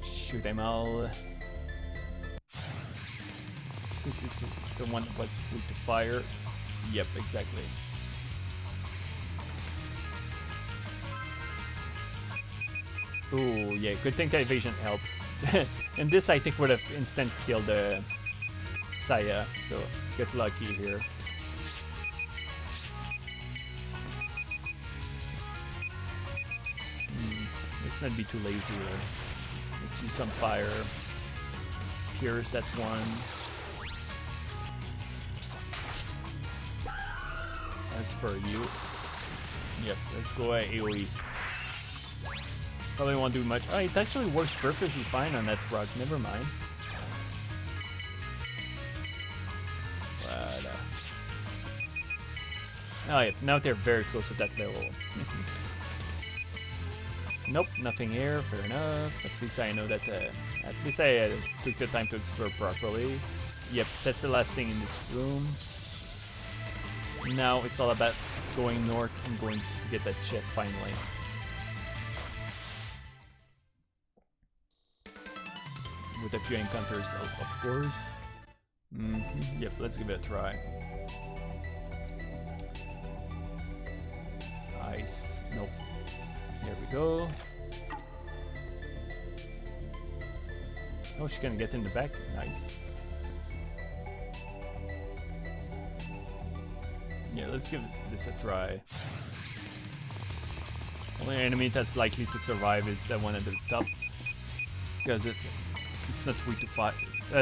Shoot them all. I think this is the one that was weak to fire. Yep, exactly. Oh yeah, good thing that evasion helped. And this I think would have instant killed the Saya, so get lucky here. Let's not be too lazy here. Let's use some fire. Here's that one. As for you. Yep, let's go AoE. Probably won't do much. Oh, it actually works perfectly fine on that rock. Never mind. But, oh yeah, now they're very close at that level. Nope, nothing here. Fair enough. At least I know that. At least I took the time to explore properly. Yep, that's the last thing in this room. Now it's all about going north and going to get that chest finally. With a few encounters, of course. Yep, let's give it a try. Ice. Nope. There we go. Oh, she can get in the back. Nice. Yeah, let's give this a try. Only enemy that's likely to survive is the one at the top, because it's not weak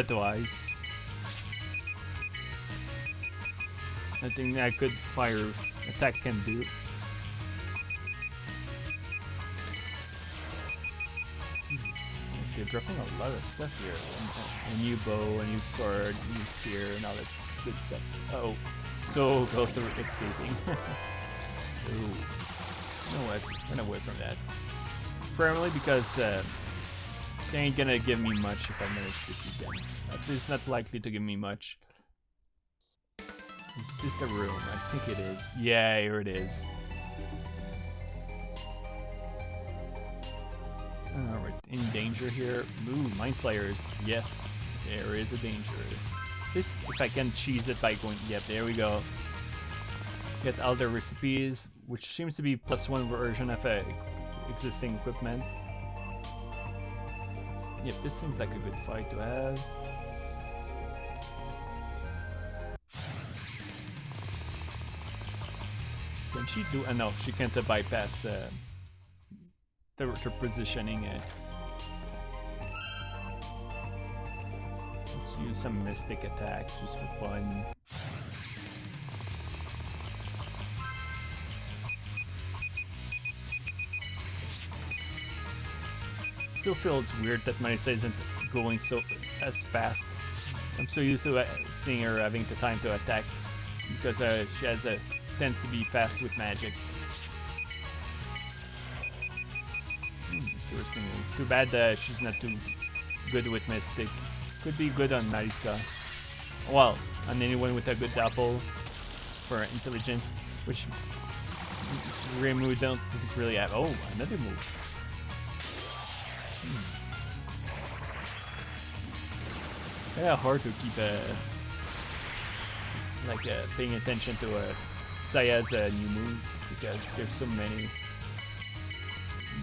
to ice. Nothing that good fire attack can do. Okay, dropping a lot of stuff here. A new bow, a new sword, a new spear, and all that good stuff. Uh-oh. So close to escaping. Ooh. You know what? Run away from that. Primarily because they ain't gonna give me much if I manage to defeat them. At least not likely to give me much. Is this the room? I think it is. Yeah, here it is. We're in danger here. Ooh, mind flayers. Yes, there is a danger. This, if I can cheese it by going, yep, there we go. Get all the recipes, which seems to be +1 version of existing equipment. Yep, this seems like a good fight to have. Can she do? No, she can't bypass the positioning. Let's use some mystic attack just for fun. Still feels weird that Marisa isn't going as fast. I'm so used to seeing her having the time to attack because she has tends to be fast with magic. Interesting. Too bad she's not too good with mystic. Could be good on Marisa. Well, on anyone with a good apple for intelligence, which Reimu doesn't really have. Oh, another move. Yeah, hard to keep paying attention to Saya's new moves because there's so many.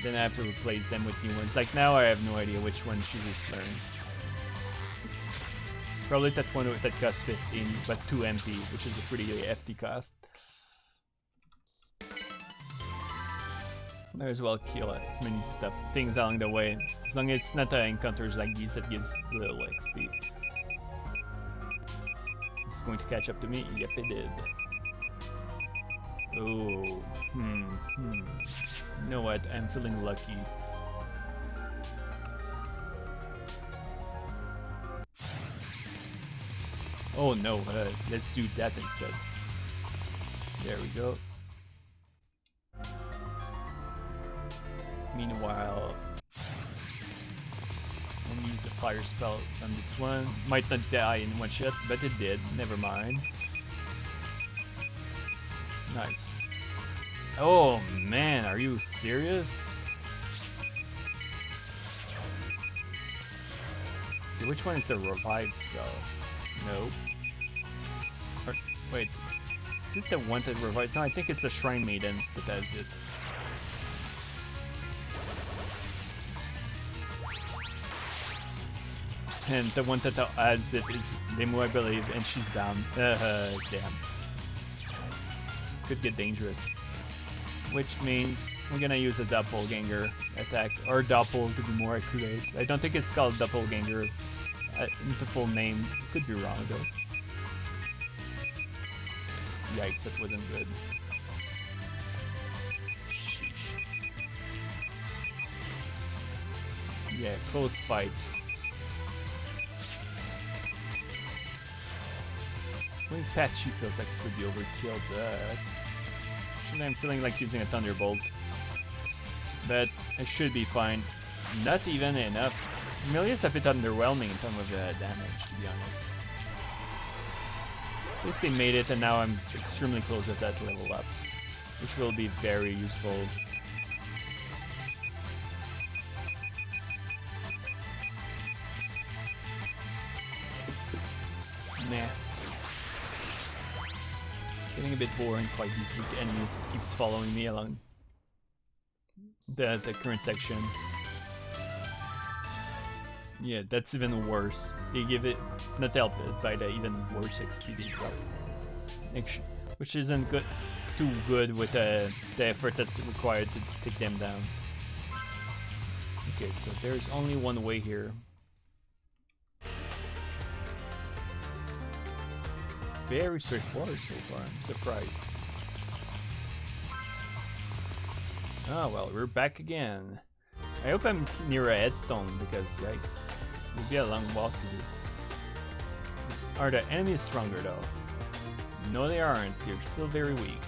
Then I have to replace them with new ones. Like now I have no idea which one she just learned. Probably that one that costs 15, but 2 MP, which is a pretty hefty cost. Might as well kill as many things along the way, as long as it's not encounters like these that gives little XP. It's going to catch up to me? Yep, it did. Oh, You know what? I'm feeling lucky. Oh no, let's do that instead. There we go. Meanwhile, I'm gonna use a fire spell on this one. Might not die in one shot, but it did. Never mind. Nice. Oh man, are you serious? Okay, which one is the revive spell? Nope. Or, wait, is it the one that revives? No, I think it's the Shrine Maiden that does it. And the one that adds it is Limu, I believe, and she's down. Damn. Could get dangerous. Which means we're gonna use a doppelganger attack, or doppel to be more accurate. I don't think it's called doppelganger into full name. Could be wrong though. Yikes, that wasn't good. Sheesh. Yeah, close fight. Wing Patchy feels like it could be overkill, but actually I'm feeling like using a Thunderbolt. But I should be fine. Not even enough. Melee is a bit underwhelming in terms of damage, to be honest. At least they made it, and now I'm extremely close at that level up, which will be very useful. Nah. Getting a bit boring fight these weak enemies that keeps following me along the current sections. Yeah, that's even worse. They give it, not help it by the even worse XP they drop. Which isn't good, too good with the effort that's required to take them down. Okay, so there's only one way here. Very straightforward so far, I'm surprised. Oh well, we're back again. I hope I'm near a headstone because yikes, it will be a long walk to do. Are the enemies stronger though? No they aren't, they're still very weak.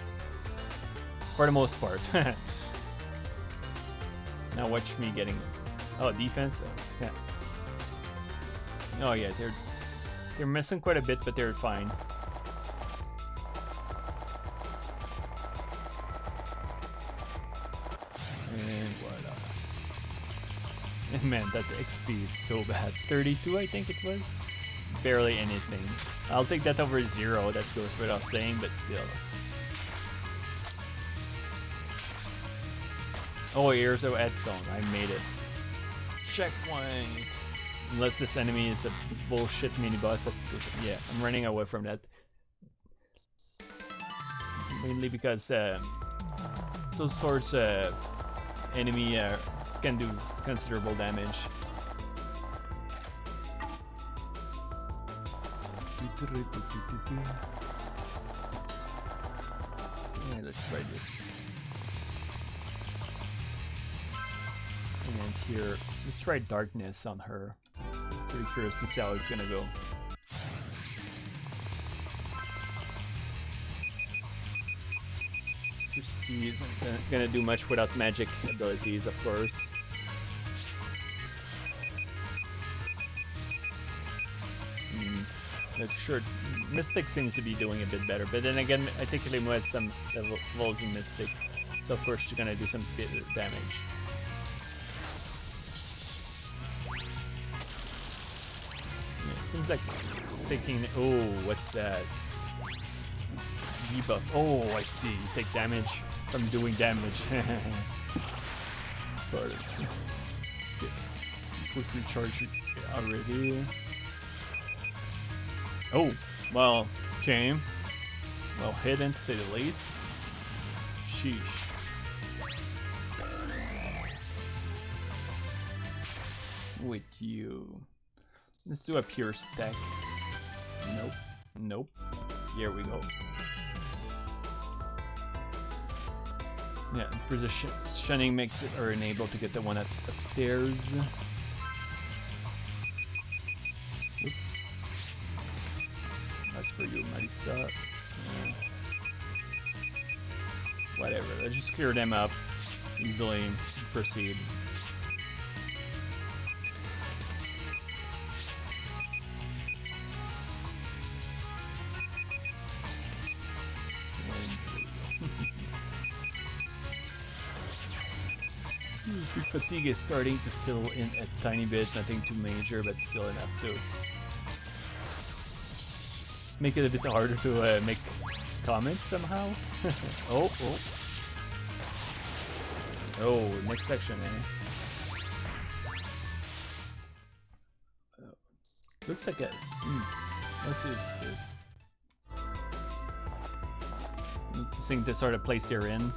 For the most part. Now watch me getting... Oh, defense? Yeah. Oh yeah, they're missing quite a bit, but they're fine. And voila. Man, that XP is so bad. 32 I think it was? Barely anything. I'll take that over 0, that goes without saying, but still. Oh, here's a headstone. I made it. Checkpoint! Unless this enemy is a bullshit mini-boss that goes... Yeah, I'm running away from that. Mainly because those sorts of enemy can do considerable damage. Yeah, let's try this. And here, let's try darkness on her. Pretty curious to see how it's gonna go. Prestige isn't gonna do much without magic abilities, of course. Sure, Mystic seems to be doing a bit better, but then again, I think Limu has some levels in Mystic, so of course she's gonna do some bit of damage. Yeah, it seems like taking... Oh, what's that? Debuff. Oh, I see. You take damage from doing damage. Quickly charge it already. Oh, well, okay. Well hidden to say the least. Sheesh. With you. Let's do a pure stack. Nope. Nope. Here we go. Yeah, positioning makes it or enable to get the one upstairs. Oops. suck. Whatever, let's just clear them up easily and proceed. Fatigue is starting to settle in a tiny bit, nothing too major, but still enough to make it a bit harder to make comments somehow. Oh, next section, eh? Looks like a... what's this? Interesting the sort of place they're in.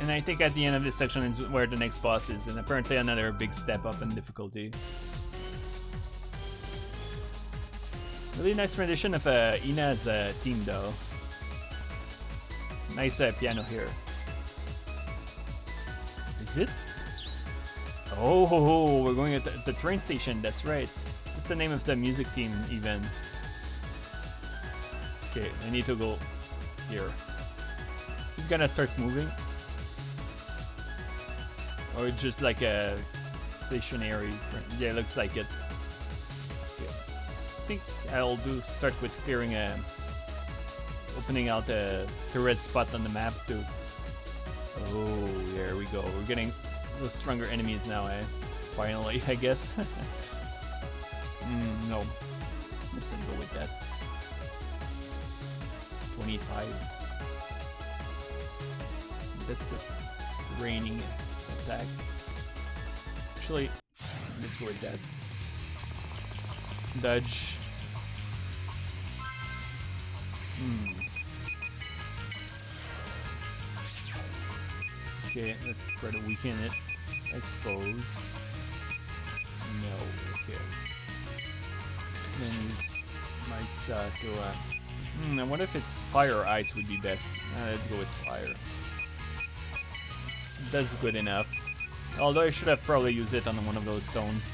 And I think at the end of this section is where the next boss is, and apparently another big step up in difficulty. Really nice rendition of Ina's theme though. Nice piano here. Is it? Oh, we're going at the train station, that's right. That's the name of the music theme even. Okay, I need to go here. Is it gonna start moving? Or it's just like a stationary? Yeah, it looks like it. Okay. I think I'll start with clearing opening out the red spot on the map too. Oh, there we go. We're getting those stronger enemies now, eh? Finally, I guess. No. Let's go with that. 25. That's a raining attack. Actually, let's go with that. Dodge. Okay, let's try to weaken it. Expose. No, okay. Then use mice to I wonder if fire or ice would be best. Let's go with fire. That's good enough. Although I should have probably used it on one of those stones.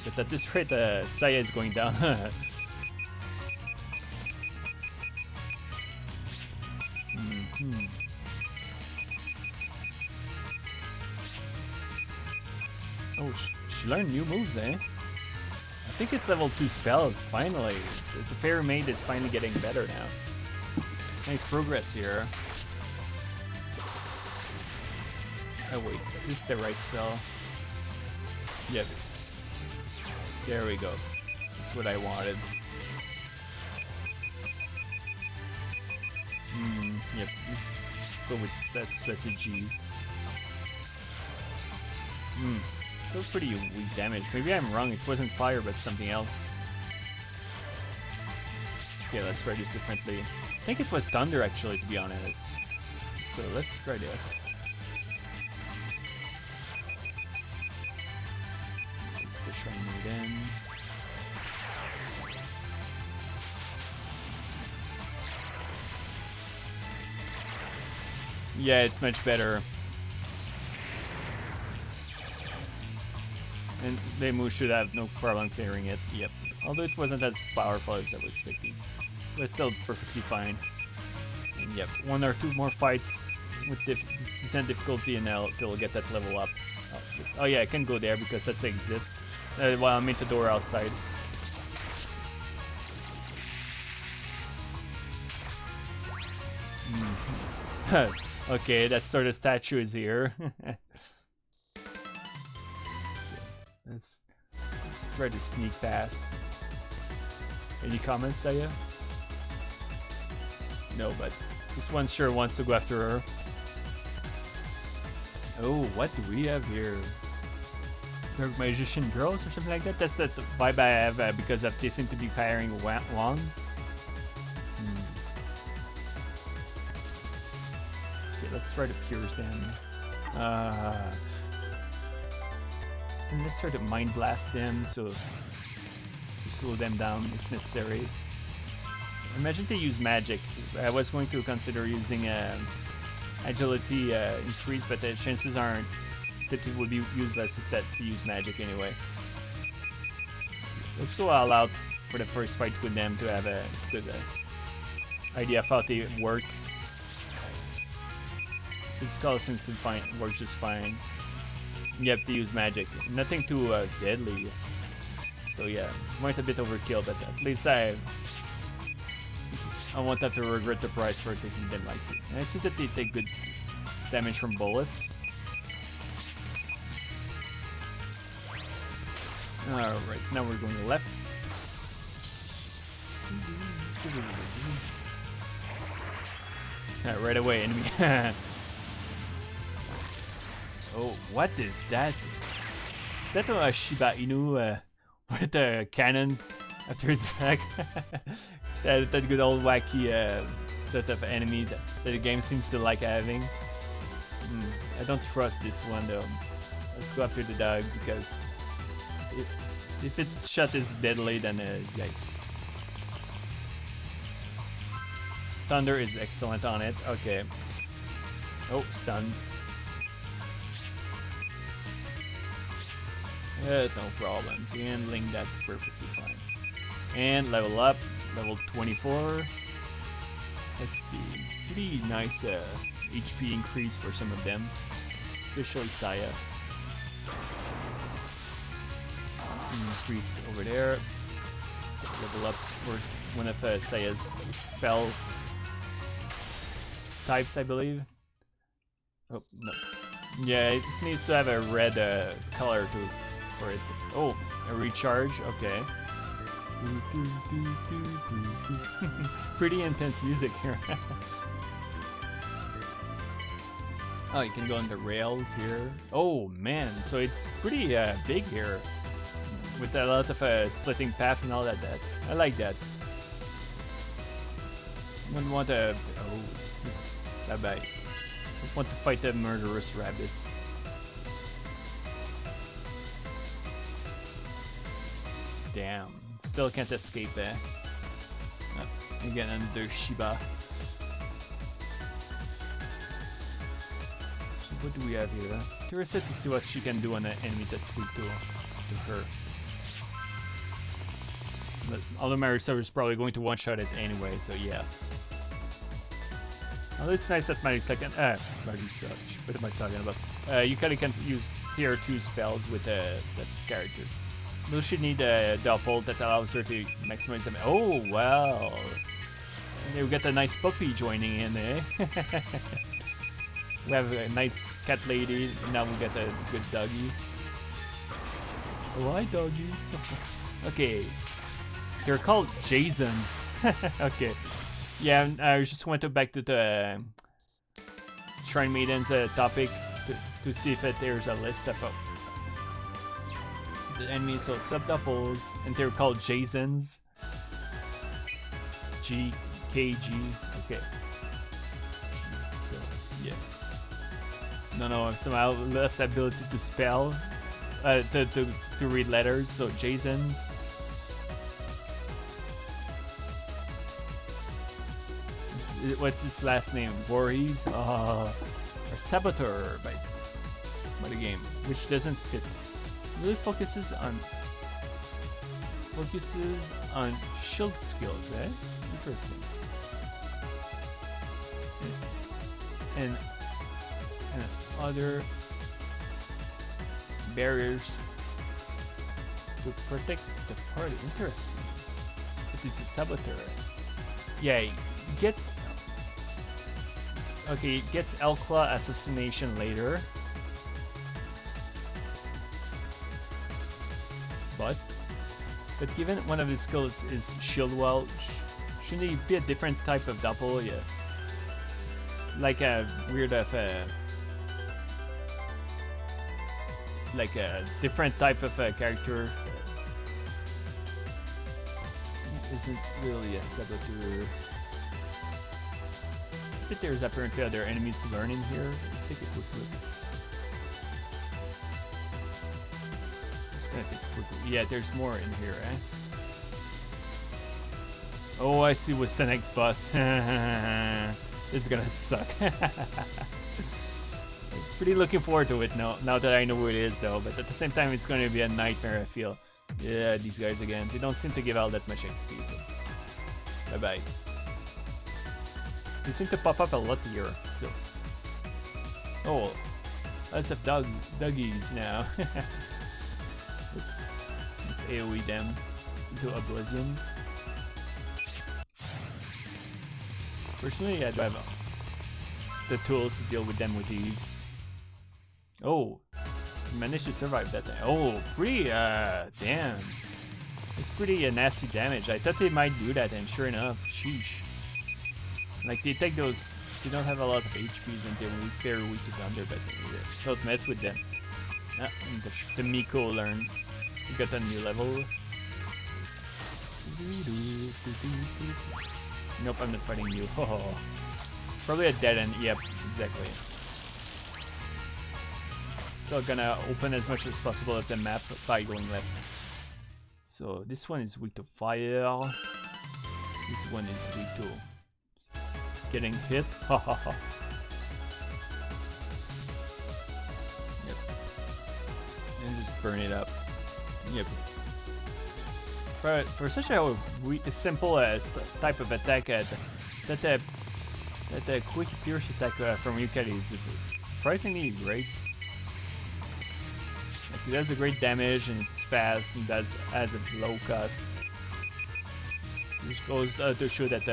But at this rate, Saya is going down. Oh, she learned new moves, eh? I think it's level 2 spells, finally. The Fairy Maid is finally getting better now. Nice progress here. Oh wait, is this the right spell? Yep. There we go. That's what I wanted. Yep, let's go with that strategy. Still pretty weak damage. Maybe I'm wrong, it wasn't fire but something else. Okay, let's try this differently. I think it was thunder actually, to be honest. So let's try that. Let's the shrine then. Yeah, it's much better. And Vemu should have no problem clearing it, yep. Although it wasn't as powerful as I was expecting. But still perfectly fine. And yep, 1 or 2 more fights with decent difficulty and they'll get that level up. Oh yeah, I can go there because that's the exit. While I'm in the door outside. Okay, that sort of statue is here. Let's try to sneak past. Any comments, Saya? No, but this one sure wants to go after her. Oh, what do we have here? Dark Magician Girls or something like that? That's the vibe I have because they seem to be firing wands. Okay, let's try to pierce them. And let's try to mind blast them so to slow them down if necessary. Imagine they use magic. I was going to consider using agility increase, but the chances aren't that it would be useless if they use magic anyway. Let's go all out for the first fight with them to have a good idea of how they work. Physical seems to work just fine. You have to use magic. Nothing too deadly. So yeah, might a bit overkill, but at least I won't have to regret the price for taking them lightly. And I see that they take good damage from bullets. Alright, now we're going left. Right away, enemy. Oh, what is that? Is that a Shiba Inu with a cannon after its back? that good old wacky set of enemy that the game seems to like having. I don't trust this one though. Let's go after the dog because if its shot is deadly, then yikes. Thunder is excellent on it. Okay. Oh, stunned. No problem. Handling that perfectly fine. And level up, level 24. Let's see. Pretty nice HP increase for some of them, especially Saya. Increase over there. Level up for one of Saya's spell types, I believe. Oh no. Yeah, it needs to have a red color for it. Oh, a recharge. Okay. Pretty intense music here. Oh, you can go on the rails here. Oh man, so it's pretty big here, with a lot of splitting path and all that. I like that. Wouldn't want to. Oh, that bad. Don't want to fight the murderous rabbits. Damn. Still can't escape there. Again, another Shiba. So what do we have here? Curious to see what she can do on an enemy that's weak to her. But although Marisol is probably going to one-shot it anyway, so yeah. Well, it's nice that Marisol, what am I talking about? You can use tier 2 spells with that character. Will she need a doppel that allows her to maximize them? Oh, well. And we got a nice puppy joining in, eh? We have a nice cat lady, and now we got a good doggy. Oh, hi, doggy. Okay. They're called Jasons. Okay. Yeah, I just went back to the Shrine Maidens topic to see if there's a list of the enemies, so sub-doubles, and they're called Jasons. KG, okay. So, yeah. No, somehow lost the ability to spell, to read letters, so Jasons. What's his last name? Voorhees? Or Saboteur by the game, which doesn't fit. Really focuses on shield skills, eh? Interesting. And other barriers to protect the party. Interesting. But it's a saboteur. Yeah, it gets. Okay, it gets Elclaw assassination later. But given one of his skills is shield wall, shouldn't he be a different type of doppel? Yeah. Like a weird like a different type of character. Isn't really a saboteur. But there's apparently other enemies to learn in here. Let's take a quick look. Yeah, there's more in here, eh? Oh, I see what's the next boss. This is gonna suck. Pretty looking forward to it now that I know who it is, though. But at the same time, it's gonna be a nightmare, I feel. Yeah, these guys again. They don't seem to give out that much XP, so bye bye. They seem to pop up a lot here, so. Oh, lots of duggies now. Oops. Let's AoE them into oblivion. Personally, I do have the tools to deal with them with ease. Oh, managed to survive that thing. Oh, pretty, damn. It's pretty nasty damage. I thought they might do that, and sure enough, sheesh. Like, they take those, they don't have a lot of HPs and they're very weak to thunder, but don't mess with them. Ah, the Miko learned. He got a new level. Nope, I'm not fighting you. Oh, probably a dead end. Yep, exactly. Still gonna open as much as possible of the map by going left. So this one is weak to fire. This one is weak to getting hit. Hahaha. Yep. And just burn it up. Yep. For such a simple type of attack, that quick pierce attack from Yukari is surprisingly great. Like, it does a great damage and it's fast and has a low cost. This goes to show that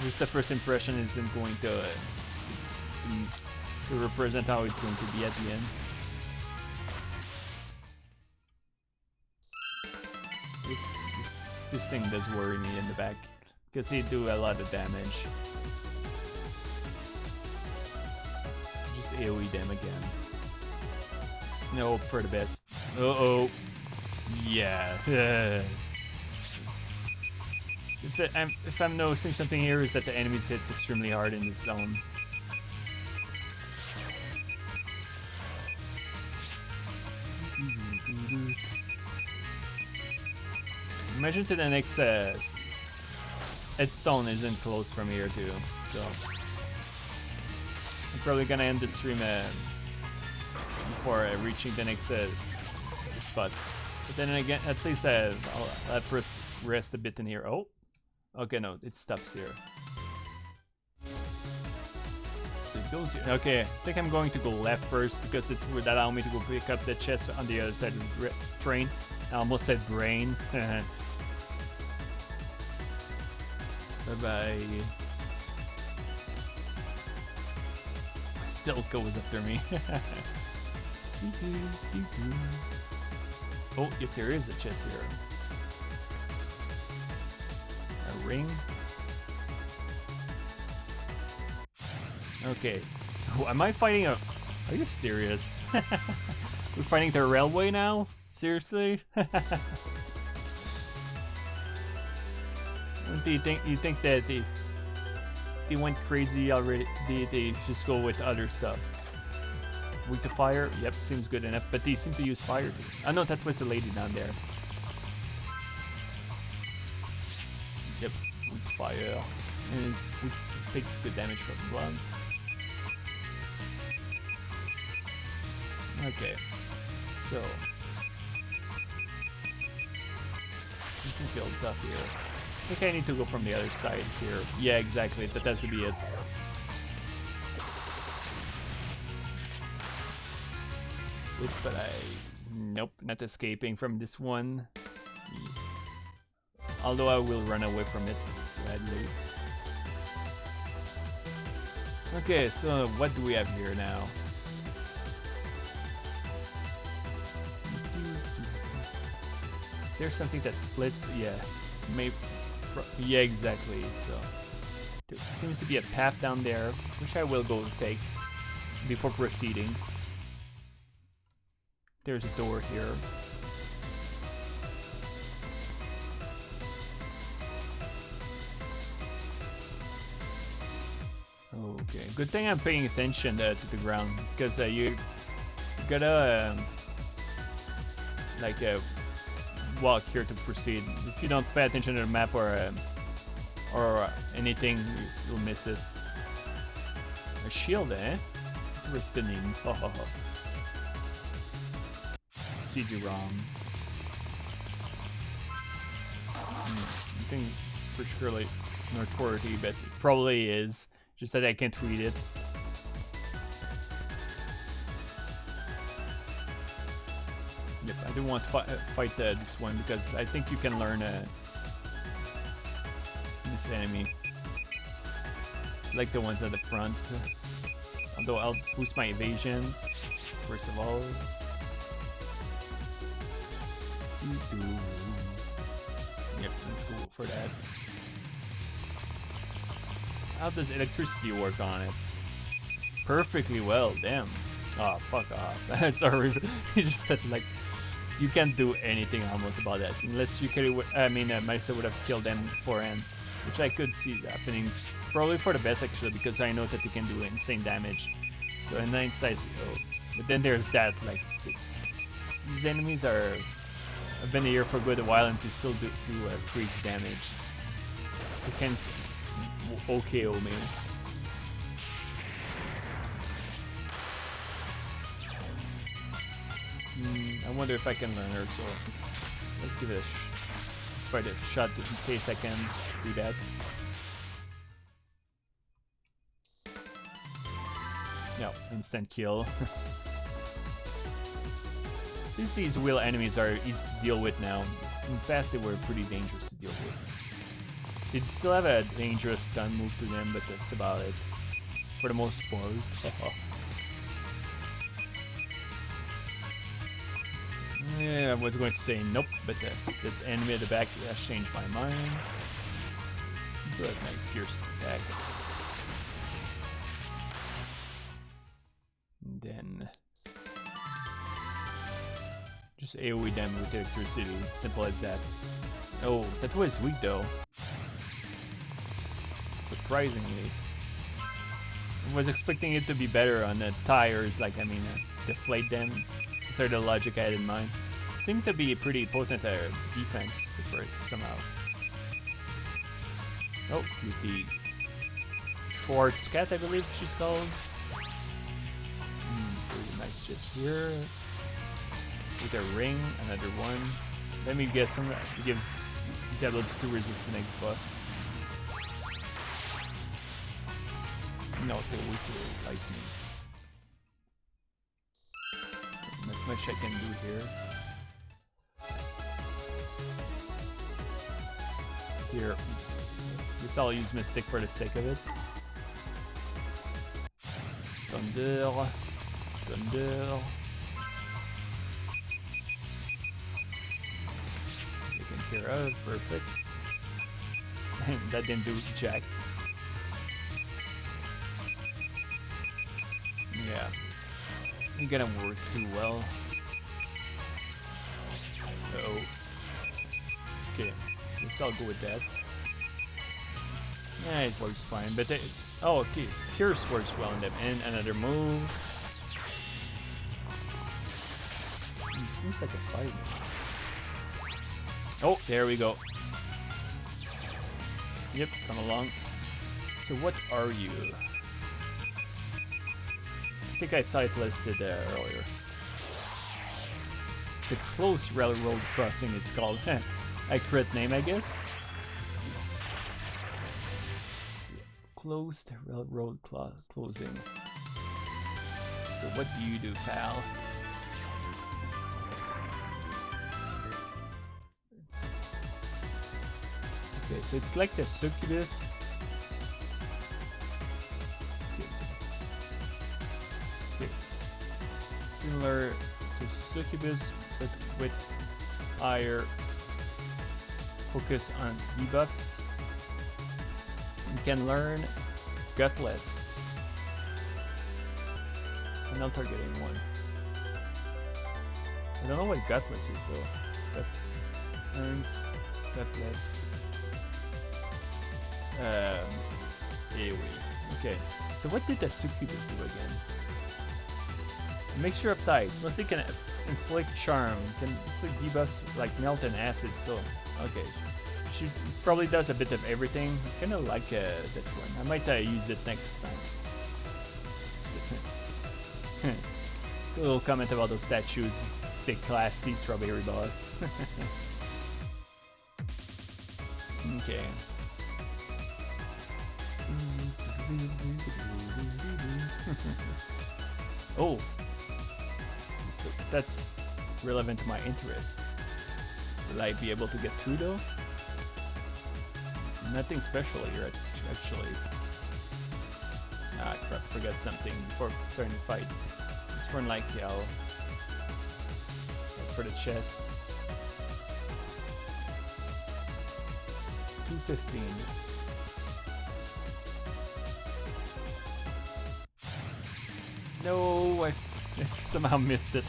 just the first impression isn't going to represent how it's going to be at the end. This thing does worry me in the back because they do a lot of damage. Just AoE them again. No, for the best. Uh-oh. Yeah. If I'm noticing something here is that the enemies hits extremely hard in this zone. Imagine to the next headstone isn't close from here too, so I'm probably gonna end the stream before reaching the next spot. But then again, at least I'll first rest a bit in here. Oh, okay, no, it stops here. So it goes here. Okay, I think I'm going to go left first because it would allow me to go pick up the chest on the other side of the train. I almost said brain. Bye-bye. Still goes after me. Oh, if there is a chest here. A ring. Okay. Oh, am I fighting a... Are you serious? We're fighting the railway now? Seriously? Do you think that they went crazy already? They just go with other stuff. Weak to fire? Yep, seems good enough. But they seem to use fire too. Oh no, that was the lady down there. Yep, weak to fire. And it takes good damage from blood. Okay, so you can build stuff here. I think I need to go from the other side here. Yeah, exactly. That has to be it. Oops, but nope, not escaping from this one. Although I will run away from it gladly. Okay, so what do we have here now? There's something that splits. Yeah, maybe. Yeah, exactly. So there seems to be a path down there, which I will go take before proceeding. There's a door here. Okay, good thing I'm paying attention to the ground, because you gotta walk here to proceed. If you don't pay attention to the map or anything, you'll miss it. A shield, eh? Interesting. CD-ROM. something particularly noteworthy, but it probably is. Just that I can't read it. Yep, I do want to fight this one because I think you can learn this enemy. Like the ones at the front. Although I'll boost my evasion first of all. Yep, let's go for that. How does electricity work on it? Perfectly well, damn. Oh, fuck off. Sorry, you just said like you can't do anything almost about that unless you could. I mean, Maisa would have killed them beforehand, which I could see happening. Probably for the best actually, because I know that they can do insane damage. So in hindsight, oh. But then there's that like these enemies have been here for a good while and they still do freak damage. They can't OKO me. I wonder if I can learn her, so let's give it let's try a shot in case I can do that. No, instant kill. These wheel enemies are easy to deal with now. In the past they were pretty dangerous to deal with. They still have a dangerous stun move to them, but that's about it. For the most part. Yeah, I was going to say nope, but that enemy at the back has changed my mind. Good, nice piercing attack. And then just AoE them with electricity, simple as that. Oh, that was weak though. Surprisingly. I was expecting it to be better on the tires, like, I mean, deflate them. These are the logic I had in mind. Seems to be a pretty potent defense for it somehow. Oh, with the Schwartz cat, I believe she's called. Pretty nice just here. With a ring, another one. Let me guess, it gives the ability to resist the next boss. No, they're weak to lightning. Not much I can do here. Here, guess I'll use Mystic for the sake of it. Thunder, Thunder. Taken care of, perfect. That didn't do jack. Yeah, ain't gonna work too well. Uh-oh. Okay, guess I'll go with that. Yeah, it works fine, but oh, okay, Pierce works well on them. And another move. It seems like a fight. Oh, there we go. Yep, come along. So what are you? I think I saw it listed earlier. The Close Railroad Crossing, it's called. A crit name, I guess. Closed railroad closing. So what do you do, pal? Okay, so it's like the succubus. Okay. Similar to succubus, but with higher focus on debuffs. You can learn Gutless. And I'm targeting one. I don't know what Gutless is though. But earns Gutless. AoE. Okay. So what did the succubus do again? A mixture of types. Mostly can inflict charm. Can inflict debuffs like melt and acid. So okay. She probably does a bit of everything. I kind of like that one. I might use it next time. A little comment about those statues. Stay classy, strawberry boss. Okay. Oh, so that's relevant to my interest. Will I be able to get through though? Nothing special here, actually. Ah, crap, forgot something before starting to fight. Just run like hell. For the chest. 215. No, I somehow missed it.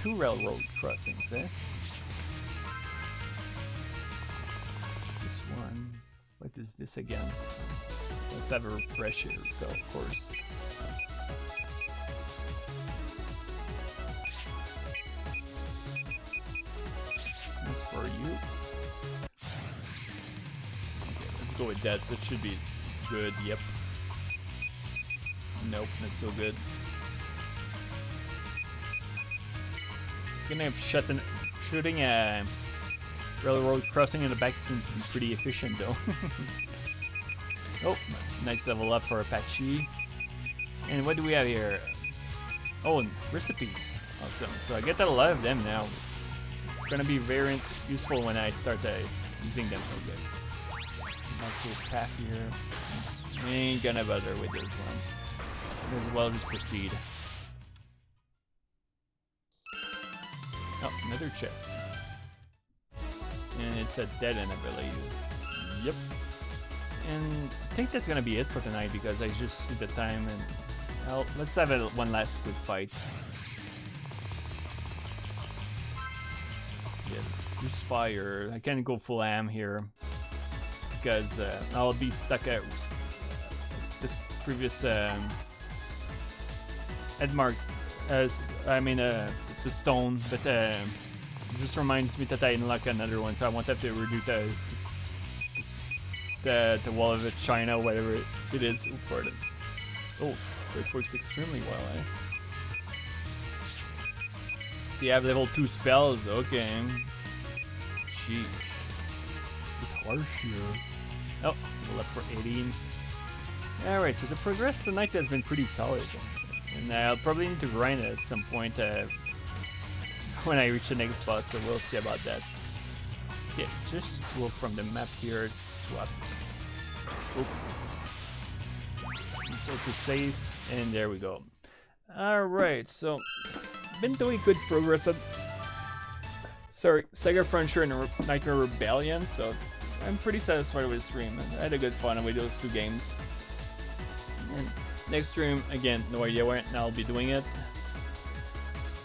2 railroad crossings, eh? This one. What is this again? Let's have a refresher, go, of course. That's for you. Okay, let's go with that. That should be good, yep. Nope, not so good. Gonna have shooting a railroad crossing in the back seems to be pretty efficient though. Oh, nice level up for Apache. And what do we have here? Oh, recipes. Awesome. So I get a lot of them now. Gonna be very useful when I start using them. Okay. Actual path here. Ain't gonna bother with those ones. May as well just proceed. Oh, another chest. And it's a dead end, I believe. Yep. And I think that's gonna be it for tonight because I just see the time and well, let's have one last quick fight. Yeah, just fire. I can't go full am here because I'll be stuck at this previous Edmark. The stone, but it just reminds me that I unlock another one, so I won't have to redo the wall of China, whatever it is for it. Oh, it works extremely well, eh? Do you have level 2 spells? Okay. Sheesh. It's harsh here. Oh, level up for 18. Alright, so the progress tonight has been pretty solid. And I'll probably need to grind it at some point when I reach the next boss, so we'll see about that. Okay, just go from the map here, swap. Oop. It's auto save, and there we go. Alright, so been doing good progress on Sega Frontier and Nightmare Rebellion, so I'm pretty satisfied with the stream. I had a good fun with those 2 games. And next stream, again, no idea when I'll be doing it.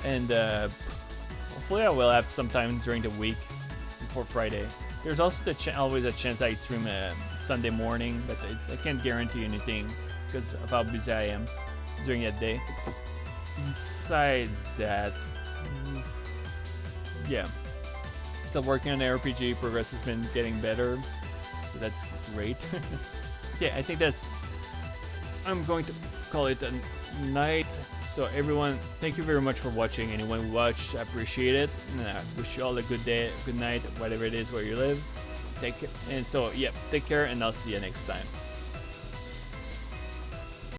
And hopefully I will have some time during the week before Friday. There's also always a chance I stream Sunday morning, but I can't guarantee anything because of how busy I am during that day. Besides that, yeah, still working on the RPG. Progress has been getting better, so that's great. Yeah, I think I'm going to call it a night. So everyone, thank you very much for watching. Anyone who watched, I appreciate it. And I wish you all a good day, good night, whatever it is where you live. Take care. And so, yeah, take care, and I'll see you next time.